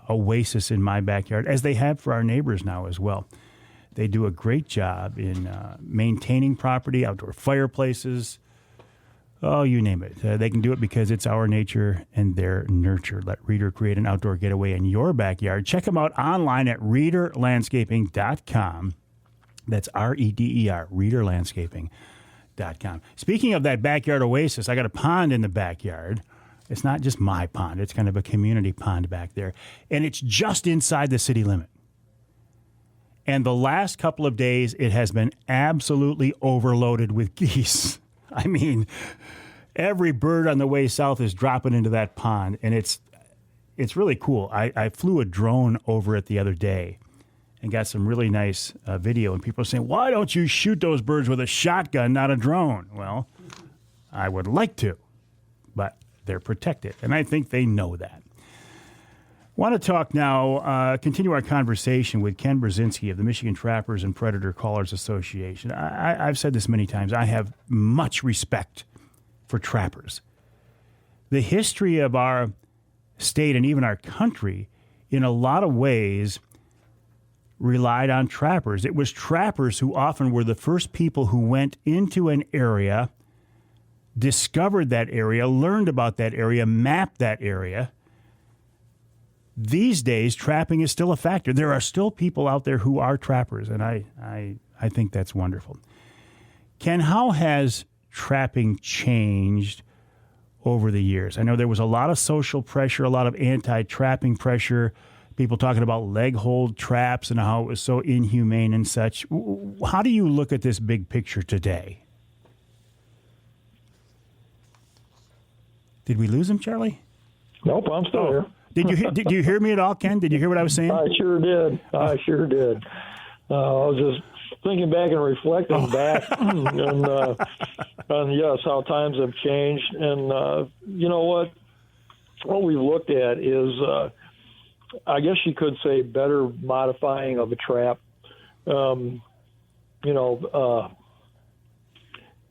[SPEAKER 2] oasis in my backyard, as they have for our neighbors now as well. They do a great job in maintaining property, outdoor fireplaces. Oh, you name it. They can do it because it's our nature and their nurture. Let Reeder create an outdoor getaway in your backyard. Check them out online at reederlandscaping.com. That's R-E-D-E-R, reederlandscaping.com. Speaking of that backyard oasis, I got a pond in the backyard. It's not just my pond. It's kind of a community pond back there. And it's just inside the city limit. And the last couple of days, it has been absolutely overloaded with geese. I mean, every bird on the way south is dropping into that pond, and it's really cool. I flew a drone over it the other day and got some really nice video, and people are saying, why don't you shoot those birds with a shotgun, not a drone? Well, I would like to, but they're protected, and I think they know that. I want to talk now, continue our conversation with Ken Burzynski of the Michigan Trappers and Predator Callers Association. I've said this many times. I have much respect for trappers. The history of our state and even our country, in a lot of ways, relied on trappers. It was trappers who often were the first people who went into an area, discovered that area, learned about that area, mapped that area. These days, trapping is still a factor. There are still people out there who are trappers, and I think that's wonderful. Ken, how has trapping changed over the years? I know there was a lot of social pressure, a lot of anti-trapping pressure, people talking about leg hold traps and how it was so inhumane and such. How do you look at this big picture today? Did we lose him, Charlie?
[SPEAKER 3] Nope, I'm still here.
[SPEAKER 2] Did you hear me at all, Ken? Did you hear what I was saying?
[SPEAKER 3] I sure did. I was just thinking back and reflecting back on yes, how times have changed. And you know what we've looked at is, I guess you could say, better modifying of a trap.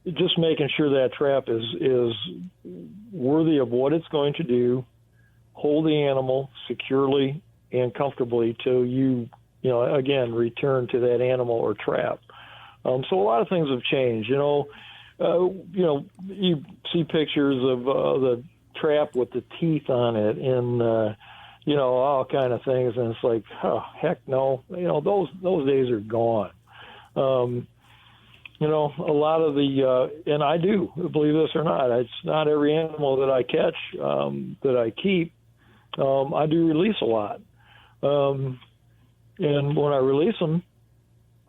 [SPEAKER 3] Just making sure that trap is worthy of what it's going to do. Hold the animal securely and comfortably till you again, return to that animal or trap. So a lot of things have changed. You see pictures of the trap with the teeth on it and, all kind of things. And it's like, oh, heck no. Those days are gone. A lot of the, and I do, believe this or not, it's not every animal that I catch that I keep. I do release a lot. And when I release them,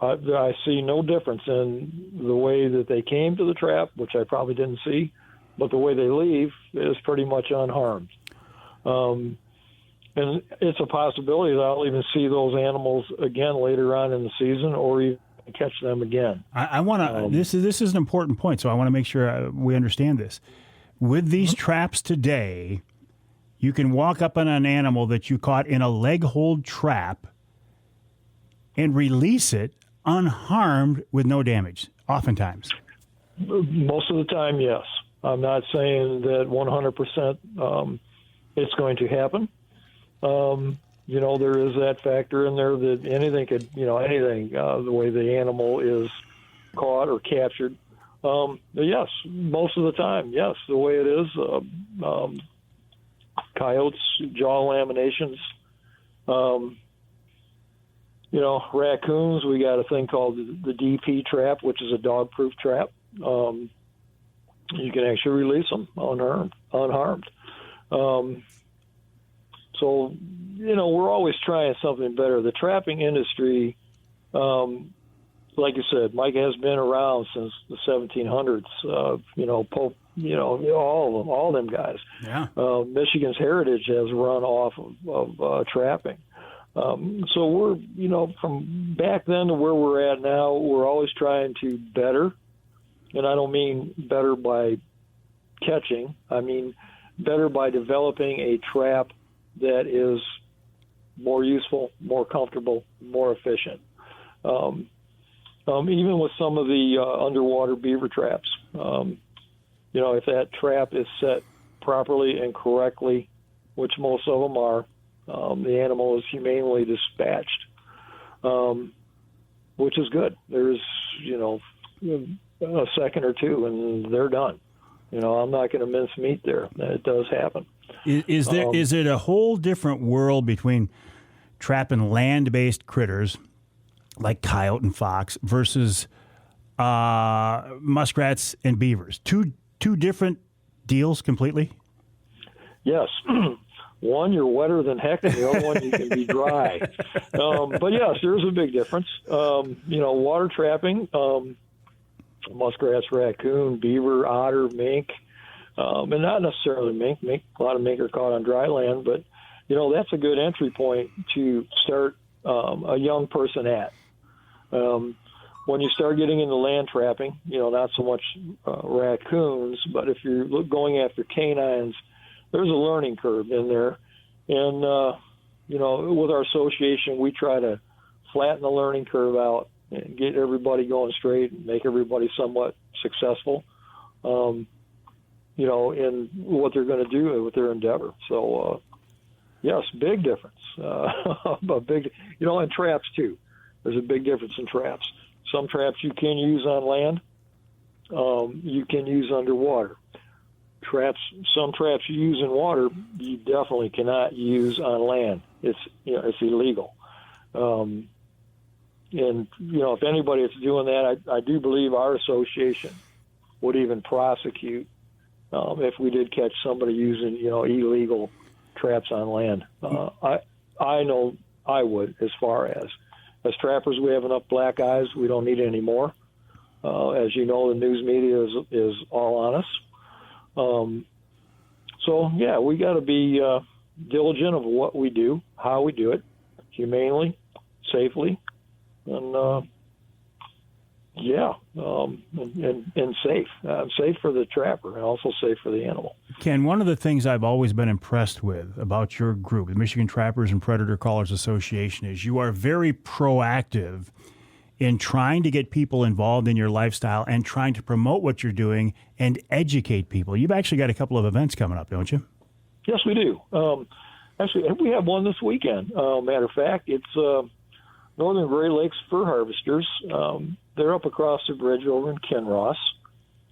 [SPEAKER 3] I see no difference in the way that they came to the trap, which I probably didn't see, but the way they leave is pretty much unharmed. And it's a possibility that I'll even see those animals again later on in the season, or even catch them again.
[SPEAKER 2] I want to. This is an important point, so I want to make sure we understand this. With these traps today, you can walk up on an animal that you caught in a leg hold trap and release it unharmed with no damage. Oftentimes,
[SPEAKER 3] most of the time, yes. I'm not saying that 100% it's going to happen. There is that factor in there that anything could, the way the animal is caught or captured. Yes, most of the time, yes, the way it is. Coyotes, jaw laminations. Raccoons, we got a thing called the DP trap, which is a dog-proof trap. You can actually release them unharmed. So, we're always trying something better. The trapping industry, like you said, Mike, has been around since the 1700s. Pope, all them guys.
[SPEAKER 2] Yeah.
[SPEAKER 3] Michigan's heritage has run off of trapping. So we're, from back then to where we're at now, we're always trying to better. And I don't mean better by catching. I mean better by developing a trap that is more useful, more comfortable, more efficient. Even with some of the underwater beaver traps, if that trap is set properly and correctly, which most of them are, the animal is humanely dispatched, which is good. There's, a second or two and they're done. I'm not going to mince meat there. It does happen.
[SPEAKER 2] Is it a whole different world between trapping land-based critters like coyote and fox versus muskrats and beavers? Two different deals completely?
[SPEAKER 3] Yes. One, you're wetter than heck, and the other one, you can be dry. But yes, there's a big difference. Water trapping, muskrats, raccoon, beaver, otter, mink, and not necessarily mink. A lot of mink are caught on dry land, but that's a good entry point to start a young person at. When you start getting into land trapping, not so much raccoons, but if you're going after canines, there's a learning curve in there. And, with our association, we try to flatten the learning curve out and get everybody going straight and make everybody somewhat successful, in what they're going to do with their endeavor. So, yes, big difference. And traps too. There's a big difference in traps. Some traps you can use on land. You can use underwater. Some traps you use in water, you definitely cannot use on land. It's illegal. And if anybody is doing that, I do believe our association would even prosecute if we did catch somebody using illegal traps on land. I know I would. As far as trappers, we have enough black eyes. We don't need any more. As you know, the news media is all on us. We got to be diligent of what we do, how we do it, humanely, safely, and safe. Safe for the trapper and also safe for the animal.
[SPEAKER 2] Ken, one of the things I've always been impressed with about your group, the Michigan Trappers and Predator Callers Association, is you are very proactive in trying to get people involved in your lifestyle and trying to promote what you're doing and educate people. You've actually got a couple of events coming up, don't you?
[SPEAKER 3] Yes, we do. Actually, we have one this weekend. Matter of fact, it's Northern Gray Lakes Fur Harvesters. They're up across the bridge over in Kinross,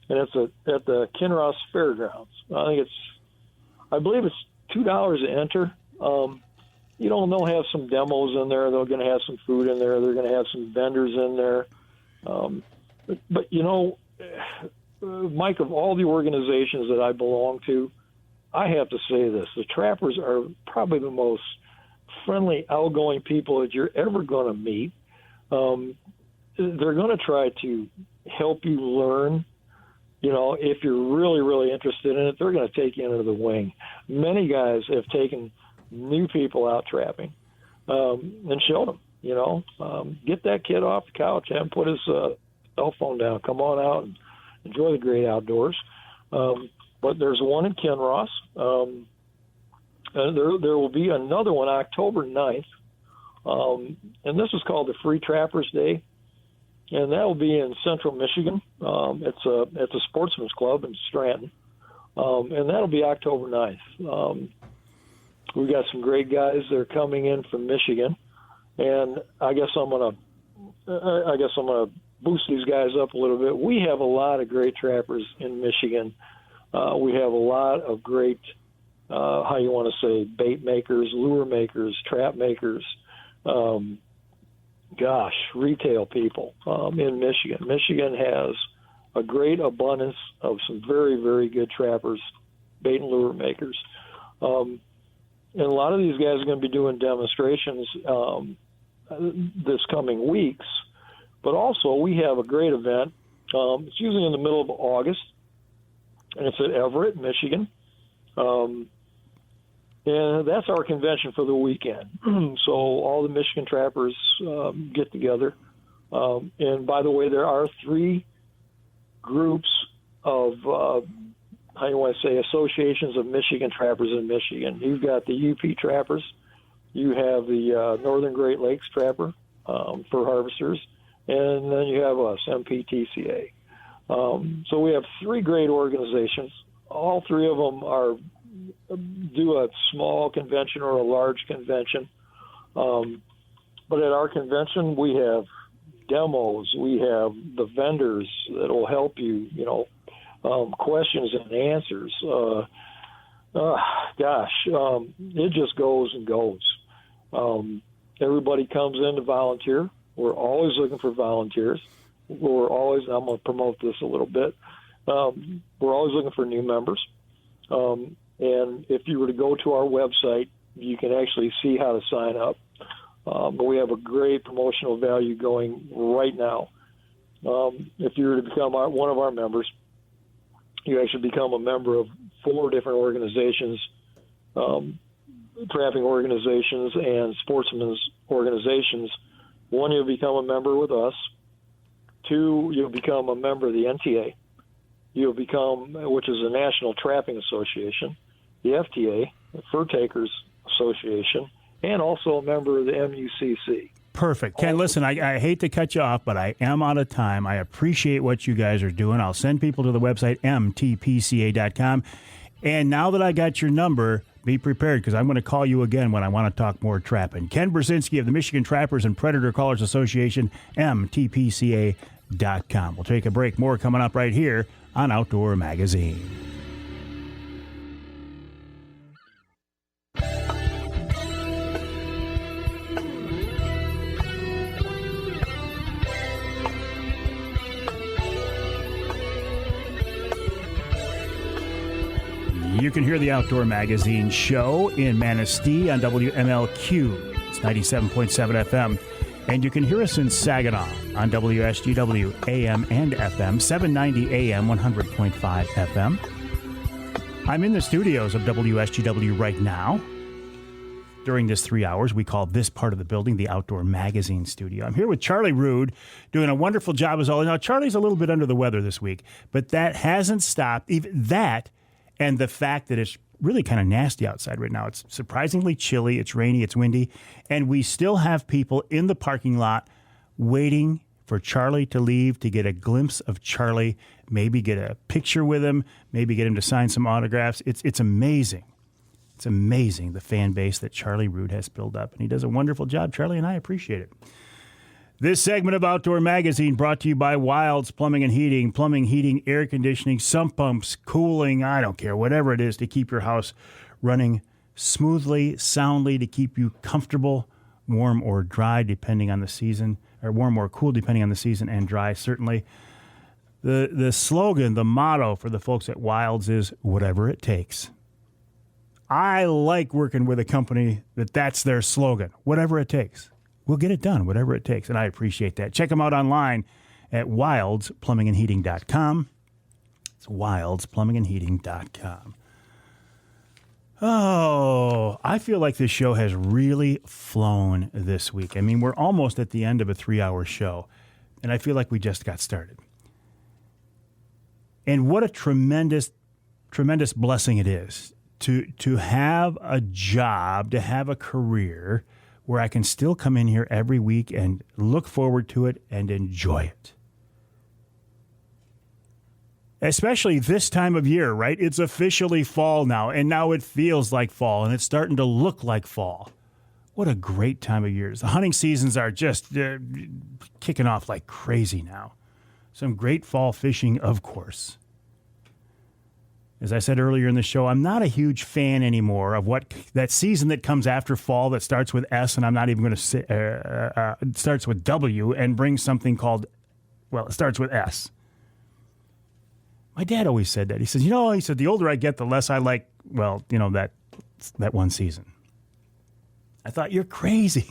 [SPEAKER 3] and it's at the Kinross Fairgrounds. I believe it's $2 to enter. They'll have some demos in there. They're going to have some food in there. They're going to have some vendors in there. But Mike, of all the organizations that I belong to, I have to say this. The trappers are probably the most friendly, outgoing people that you're ever going to meet. They're going to try to help you learn. If you're really, really interested in it, they're going to take you under the wing. Many guys have taken
[SPEAKER 8] new people out trapping, and show them. Get that kid off the couch, have him put his cell phone down. Come on out and enjoy the great outdoors. But there's one in Kinross. And there will be another one October 9th. And this is called the Free Trappers Day. And that will be in central Michigan. It's a sportsman's club in Scranton. And that'll be October 9th. We've got some great guys that are coming in from Michigan. And I guess I'm gonna boost these guys up a little bit. We have a lot of great trappers in Michigan. We have a lot of great, how you want to say, bait makers, lure makers, trap makers. Retail people in Michigan. Michigan has a great abundance of some very, very good trappers, bait and lure makers. And a lot of these guys are going to be doing demonstrations this coming weeks. But also, we have a great event. It's usually in the middle of August, and it's at Everett, Michigan. And that's our convention for the weekend. So all the Michigan trappers get together. And by the way, there are 3 groups of, how you want to say, associations of Michigan trappers in Michigan. You've got the UP trappers. You have the Northern Great Lakes trapper for harvesters. And then you have us, MPTCA. So we have 3 great organizations. All 3 of them do a small convention or a large convention. But at our convention, we have demos. We have the vendors that will help you, questions and answers. It just goes and goes. Everybody comes in to volunteer. We're always looking for volunteers. I'm going to promote this a little bit. We're always looking for new members. And if you were to go to our website, you can actually see how to sign up. But we have a great promotional value going right now. If you were to become one of our members, you actually become a member of 4 different organizations, trapping organizations and sportsmen's organizations. 1, you'll become a member with us. 2, you'll become a member of the NTA. You'll become, which is the National Trapping Association, the FTA, the Fur Takers Association, and also a member of the MUCC.
[SPEAKER 2] Perfect. Ken, listen, I hate to cut you off, but I am out of time. I appreciate what you guys are doing. I'll send people to the website, mtpca.com. And now that I got your number, be prepared, because I'm going to call you again when I want to talk more trapping. Ken Burzynski of the Michigan Trappers and Predator Callers Association, mtpca.com. We'll take a break. More coming up right here on Outdoor Magazine. You can hear the Outdoor Magazine show in Manistee on WMLQ. It's 97.7 FM. And you can hear us in Saginaw on WSGW AM and FM, 790 AM, 100.5 FM. I'm in the studios of WSGW right now. During this 3 hours, we call this part of the building the Outdoor Magazine studio. I'm here with Charlie Rood, doing a wonderful job as always. Now, Charlie's a little bit under the weather this week, but that hasn't stopped. Even that and the fact that it's really kind of nasty outside right now. It's surprisingly chilly, it's rainy, it's windy, and we still have people in the parking lot waiting for Charlie to leave to get a glimpse of Charlie, maybe get a picture with him, maybe get him to sign some autographs. It's amazing. It's amazing, the fan base that Charlie Rood has built up, and he does a wonderful job, Charlie, and I appreciate it. This segment of Outdoor Magazine brought to you by Wilds Plumbing and Heating. Plumbing, heating, air conditioning, sump pumps, cooling, I don't care, whatever it is to keep your house running smoothly, soundly, to keep you comfortable, warm or dry depending on the season, or warm or cool depending on the season, and dry certainly. The slogan, the motto for the folks at Wilds is whatever it takes. I like working with a company that's their slogan, whatever it takes. We'll get it done, whatever it takes, and I appreciate that. Check them out online at wildsplumbingandheating.com. It's wildsplumbingandheating.com. Oh, I feel like this show has really flown this week. I mean, we're almost at the end of a 3-hour show, and I feel like we just got started. And what a tremendous, tremendous blessing it is to have a job, to have a career where I can still come in here every week and look forward to it and enjoy it. Especially this time of year, right? It's officially fall now, and now it feels like fall, and it's starting to look like fall. What a great time of year. The hunting seasons are just kicking off like crazy now. Some great fall fishing, of course. As I said earlier in the show, I'm not a huge fan anymore of what that season that comes after fall that starts with S, and I'm not even going to say it starts with W and brings something called, well, it starts with S. My dad always said that. He says, the older I get, the less I like, that one season. I thought, you're crazy.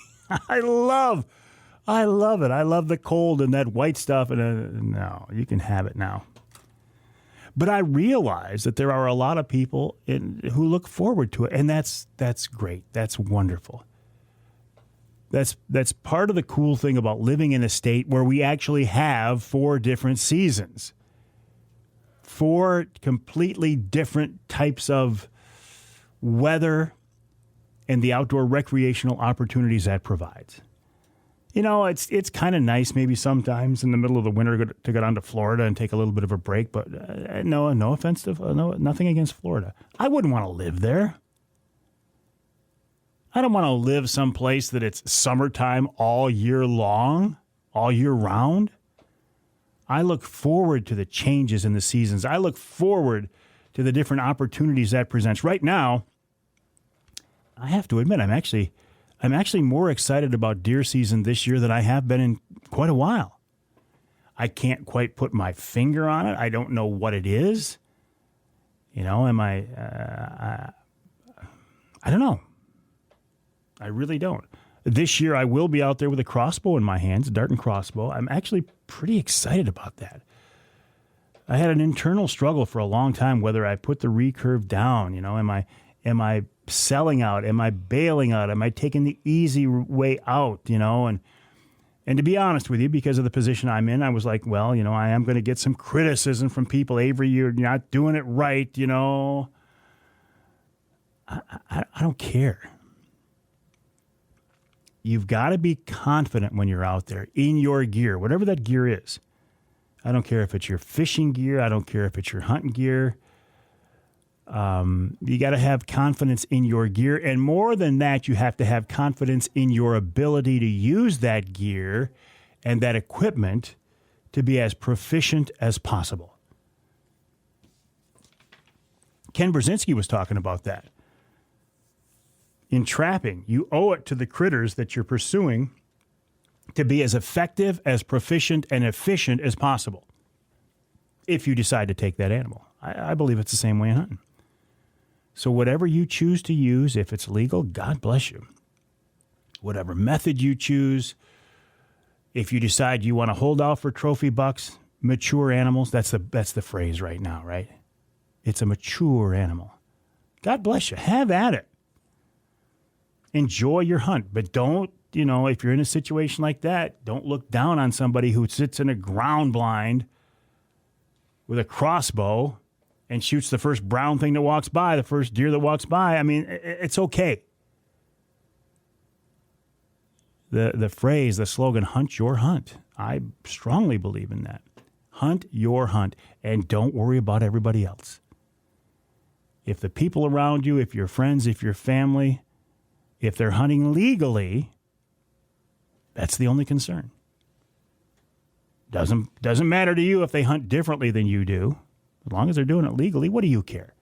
[SPEAKER 2] I love it. I love the cold and that white stuff. And no, you can have it now. But I realize that there are a lot of people who look forward to it, and that's great. That's wonderful. That's part of the cool thing about living in a state where we actually have 4 different seasons. 4 completely different types of weather and the outdoor recreational opportunities that provides. It's kind of nice maybe sometimes in the middle of the winter to go down to Florida and take a little bit of a break, but no offense to nothing against Florida. I wouldn't want to live there. I don't want to live someplace that it's summertime all year long, all year round. I look forward to the changes in the seasons. I look forward to the different opportunities that presents. Right now, I have to admit, I'm actually more excited about deer season this year than I have been in quite a while. I can't quite put my finger on it. I don't know what it is. I don't know. I really don't. This year, I will be out there with a crossbow in my hands, a dart and crossbow. I'm actually pretty excited about that. I had an internal struggle for a long time whether I put the recurve down. Am I selling out? Am I bailing out? Am I taking the easy way out? And to be honest with you, because of the position I'm in, I was like, well, I am going to get some criticism from people. Avery, you're not doing it right. I don't care. You've got to be confident when you're out there in your gear, whatever that gear is. I don't care if it's your fishing gear. I don't care if it's your hunting gear. You got to have confidence in your gear. And more than that, you have to have confidence in your ability to use that gear and that equipment to be as proficient as possible. Ken Burzynski was talking about that. In trapping, you owe it to the critters that you're pursuing to be as effective, as proficient, and efficient as possible if you decide to take that animal. I believe it's the same way in hunting. So whatever you choose to use, if it's legal, God bless you. Whatever method you choose, if you decide you want to hold out for trophy bucks, mature animals, that's the phrase right now, right? It's a mature animal. God bless you. Have at it. Enjoy your hunt, but don't, if you're in a situation like that, don't look down on somebody who sits in a ground blind with a crossbow and shoots the first brown thing that walks by, the first deer that walks by. I mean, it's okay. The phrase, the slogan, hunt your hunt. I strongly believe in that. Hunt your hunt, and don't worry about everybody else. If the people around you, if your friends, if your family, if they're hunting legally, that's the only concern. Doesn't matter to you if they hunt differently than you do. As long as they're doing it legally, what do you care?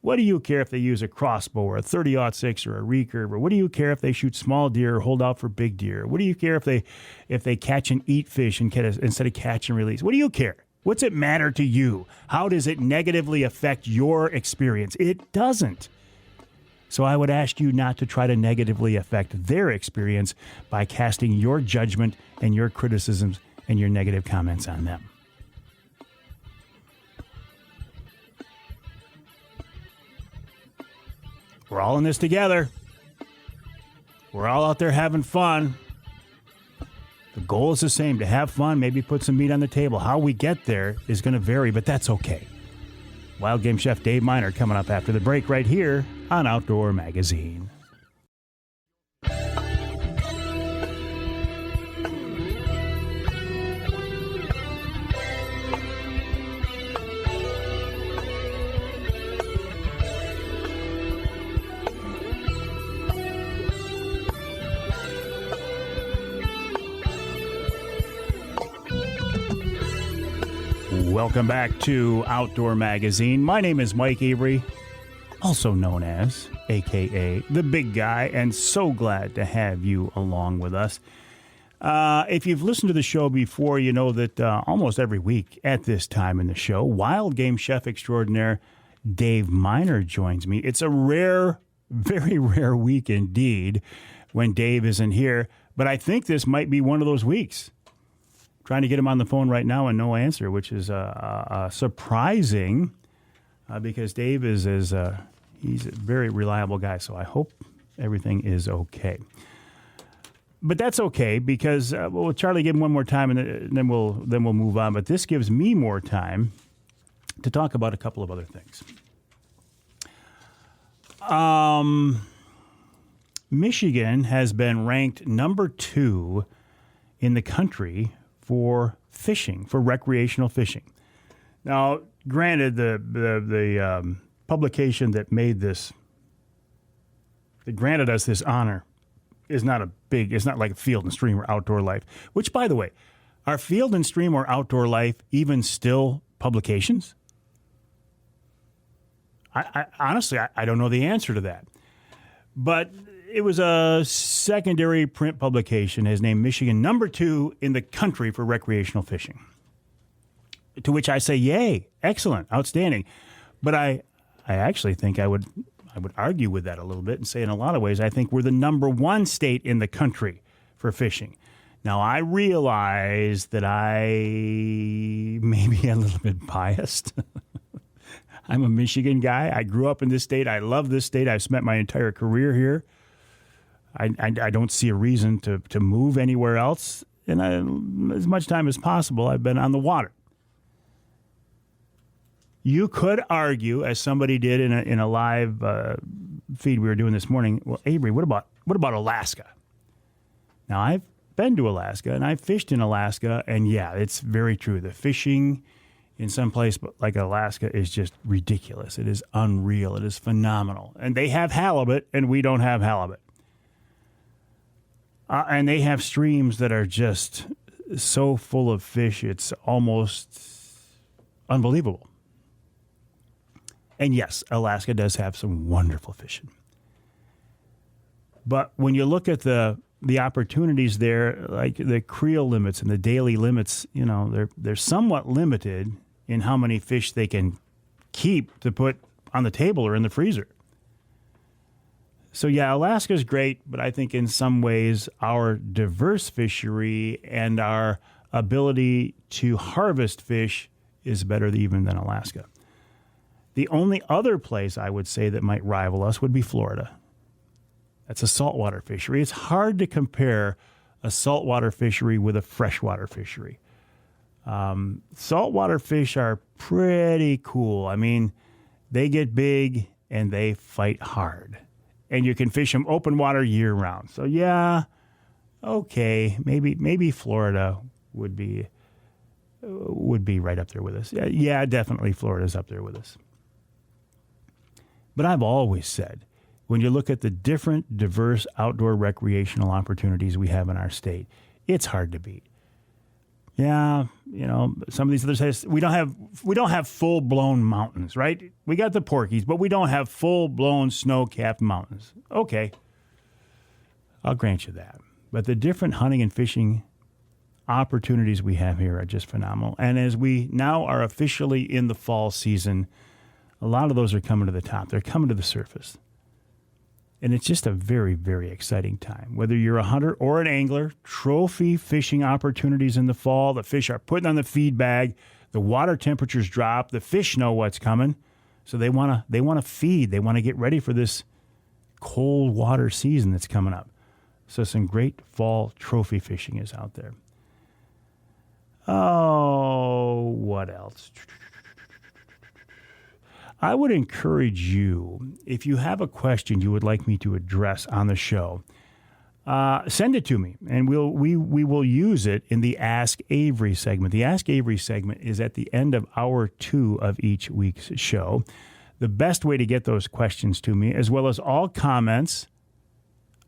[SPEAKER 2] What do you care if they use a crossbow or a 30-06 or a recurve? Or what do you care if they shoot small deer or hold out for big deer? What do you care if they catch and eat fish instead of catch and release? What do you care? What's it matter to you? How does it negatively affect your experience? It doesn't. So I would ask you not to try to negatively affect their experience by casting your judgment and your criticisms and your negative comments on them. We're all in this together. We're all out there having fun. The goal is the same, to have fun, maybe put some meat on the table. How we get there is going to vary, but that's okay. Wild Game Chef Dave Miner coming up after the break right here on Outdoor Magazine. Welcome back to Outdoor Magazine. My name is Mike Avery, also known as, a.k.a. The Big Guy, and so glad to have you along with us. If you've listened to the show before, you know that almost every week at this time in the show, Wild Game Chef Extraordinaire Dave Miner joins me. It's a rare, very rare week indeed when Dave isn't here, but I think this might be one of those weeks. Trying to get him on the phone right now and no answer, which is surprising because Dave is he's a very reliable guy. So I hope everything is okay. But that's okay because we'll Charlie give him one more time and then we'll move on. But this gives me more time to talk about a couple of other things. Michigan has been ranked number 2 in the country for fishing, for recreational fishing. Now, granted, the publication that made this, that granted us this honor, is not it's not like Field and Stream or Outdoor Life, which, by the way, are Field and Stream or Outdoor Life even still publications? I honestly, I don't know the answer to that. But it was a secondary print publication, has named Michigan number 2 in the country for recreational fishing. To which I say, yay, excellent, outstanding. But I actually think I would argue with that a little bit and say in a lot of ways I think we're the number 1 state in the country for fishing. Now, I realize that I may be a little bit biased. I'm a Michigan guy. I grew up in this state. I love this state. I've spent my entire career here. I don't see a reason to move anywhere else. And as much time as possible, I've been on the water. You could argue, as somebody did in a live feed we were doing this morning, well, Avery, what about Alaska? Now, I've been to Alaska, and I've fished in Alaska, and yeah, it's very true. The fishing in some place like Alaska is just ridiculous. It is unreal. It is phenomenal. And they have halibut, and we don't have halibut. And they have streams that are just so full of fish, it's almost unbelievable. And yes, Alaska does have some wonderful fishing. But when you look at the opportunities there, like the creel limits and the daily limits, you know, they're somewhat limited in how many fish they can keep to put on the table or in the freezer. So, yeah, Alaska's great, but I think in some ways our diverse fishery and our ability to harvest fish is better even than Alaska. The only other place I would say that might rival us would be Florida. That's a saltwater fishery. It's hard to compare a saltwater fishery with a freshwater fishery. Saltwater fish are pretty cool. I mean, they get big and they fight hard. And you can fish them open water year round. So yeah, okay, maybe Florida would be right up there with us. Yeah, definitely Florida's up there with us. But I've always said, when you look at the different, diverse outdoor recreational opportunities we have in our state, it's hard to beat. Yeah, you know, some of these other states, we don't have full-blown mountains, right? We got the Porkies, but we don't have full-blown snow-capped mountains. Okay, I'll grant you that. But the different hunting and fishing opportunities we have here are just phenomenal. And as we now are officially in the fall season, a lot of those are coming to the top. They're coming to the surface. And it's just a very, very exciting time. Whether you're a hunter or an angler, trophy fishing opportunities in the fall. The fish are putting on the feed bag. The water temperatures drop. The fish know what's coming. So they want to feed. They want to get ready for this cold water season that's coming up. So some great fall trophy fishing is out there. Oh, what else? I would encourage you, if you have a question you would like me to address on the show, send it to me, and we will use it in the Ask Avery segment. The Ask Avery segment is at the end of hour 2 of each week's show. The best way to get those questions to me, as well as all comments,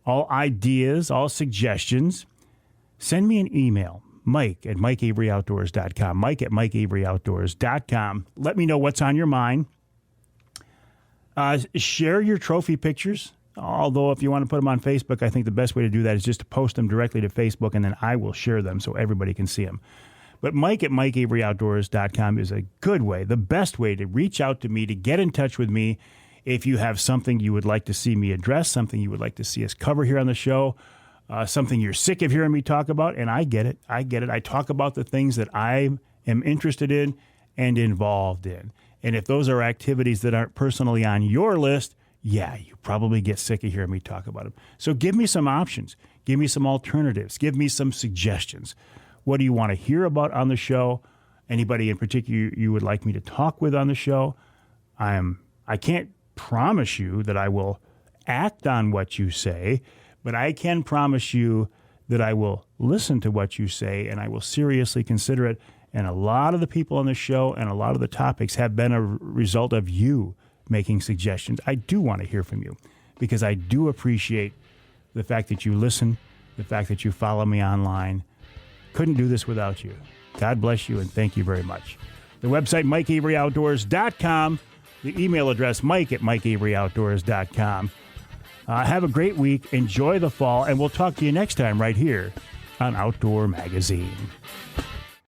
[SPEAKER 2] all ideas, all suggestions, send me an email, Mike@MikeAveryOutdoors.com, Mike@MikeAveryOutdoors.com. Let me know what's on your mind. Share your trophy pictures. Although if you want to put them on Facebook, I think the best way to do that is just to post them directly to Facebook, and then I will share them so everybody can see them. But Mike@MikeAveryOutdoors.com is a good way, the best way to reach out to me, to get in touch with me if you have something you would like to see me address, something you would like to see us cover here on the show, something you're sick of hearing me talk about, and I get it. I talk about the things that I am interested in and involved in. And if those are activities that aren't personally on your list, yeah, you probably get sick of hearing me talk about them. So give me some options. Give me some alternatives. Give me some suggestions. What do you want to hear about on the show? Anybody in particular you would like me to talk with on the show? I can't promise you that I will act on what you say, but I can promise you that I will listen to what you say and I will seriously consider it. And a lot of the people on the show and a lot of the topics have been a result of you making suggestions. I do want to hear from you because I do appreciate the fact that you listen, the fact that you follow me online. Couldn't do this without you. God bless you and thank you very much. The website, MikeAveryOutdoors.com. The email address, Mike@MikeAveryOutdoors.com. Have a great week. Enjoy the fall, and we'll talk to you next time right here on Outdoor Magazine.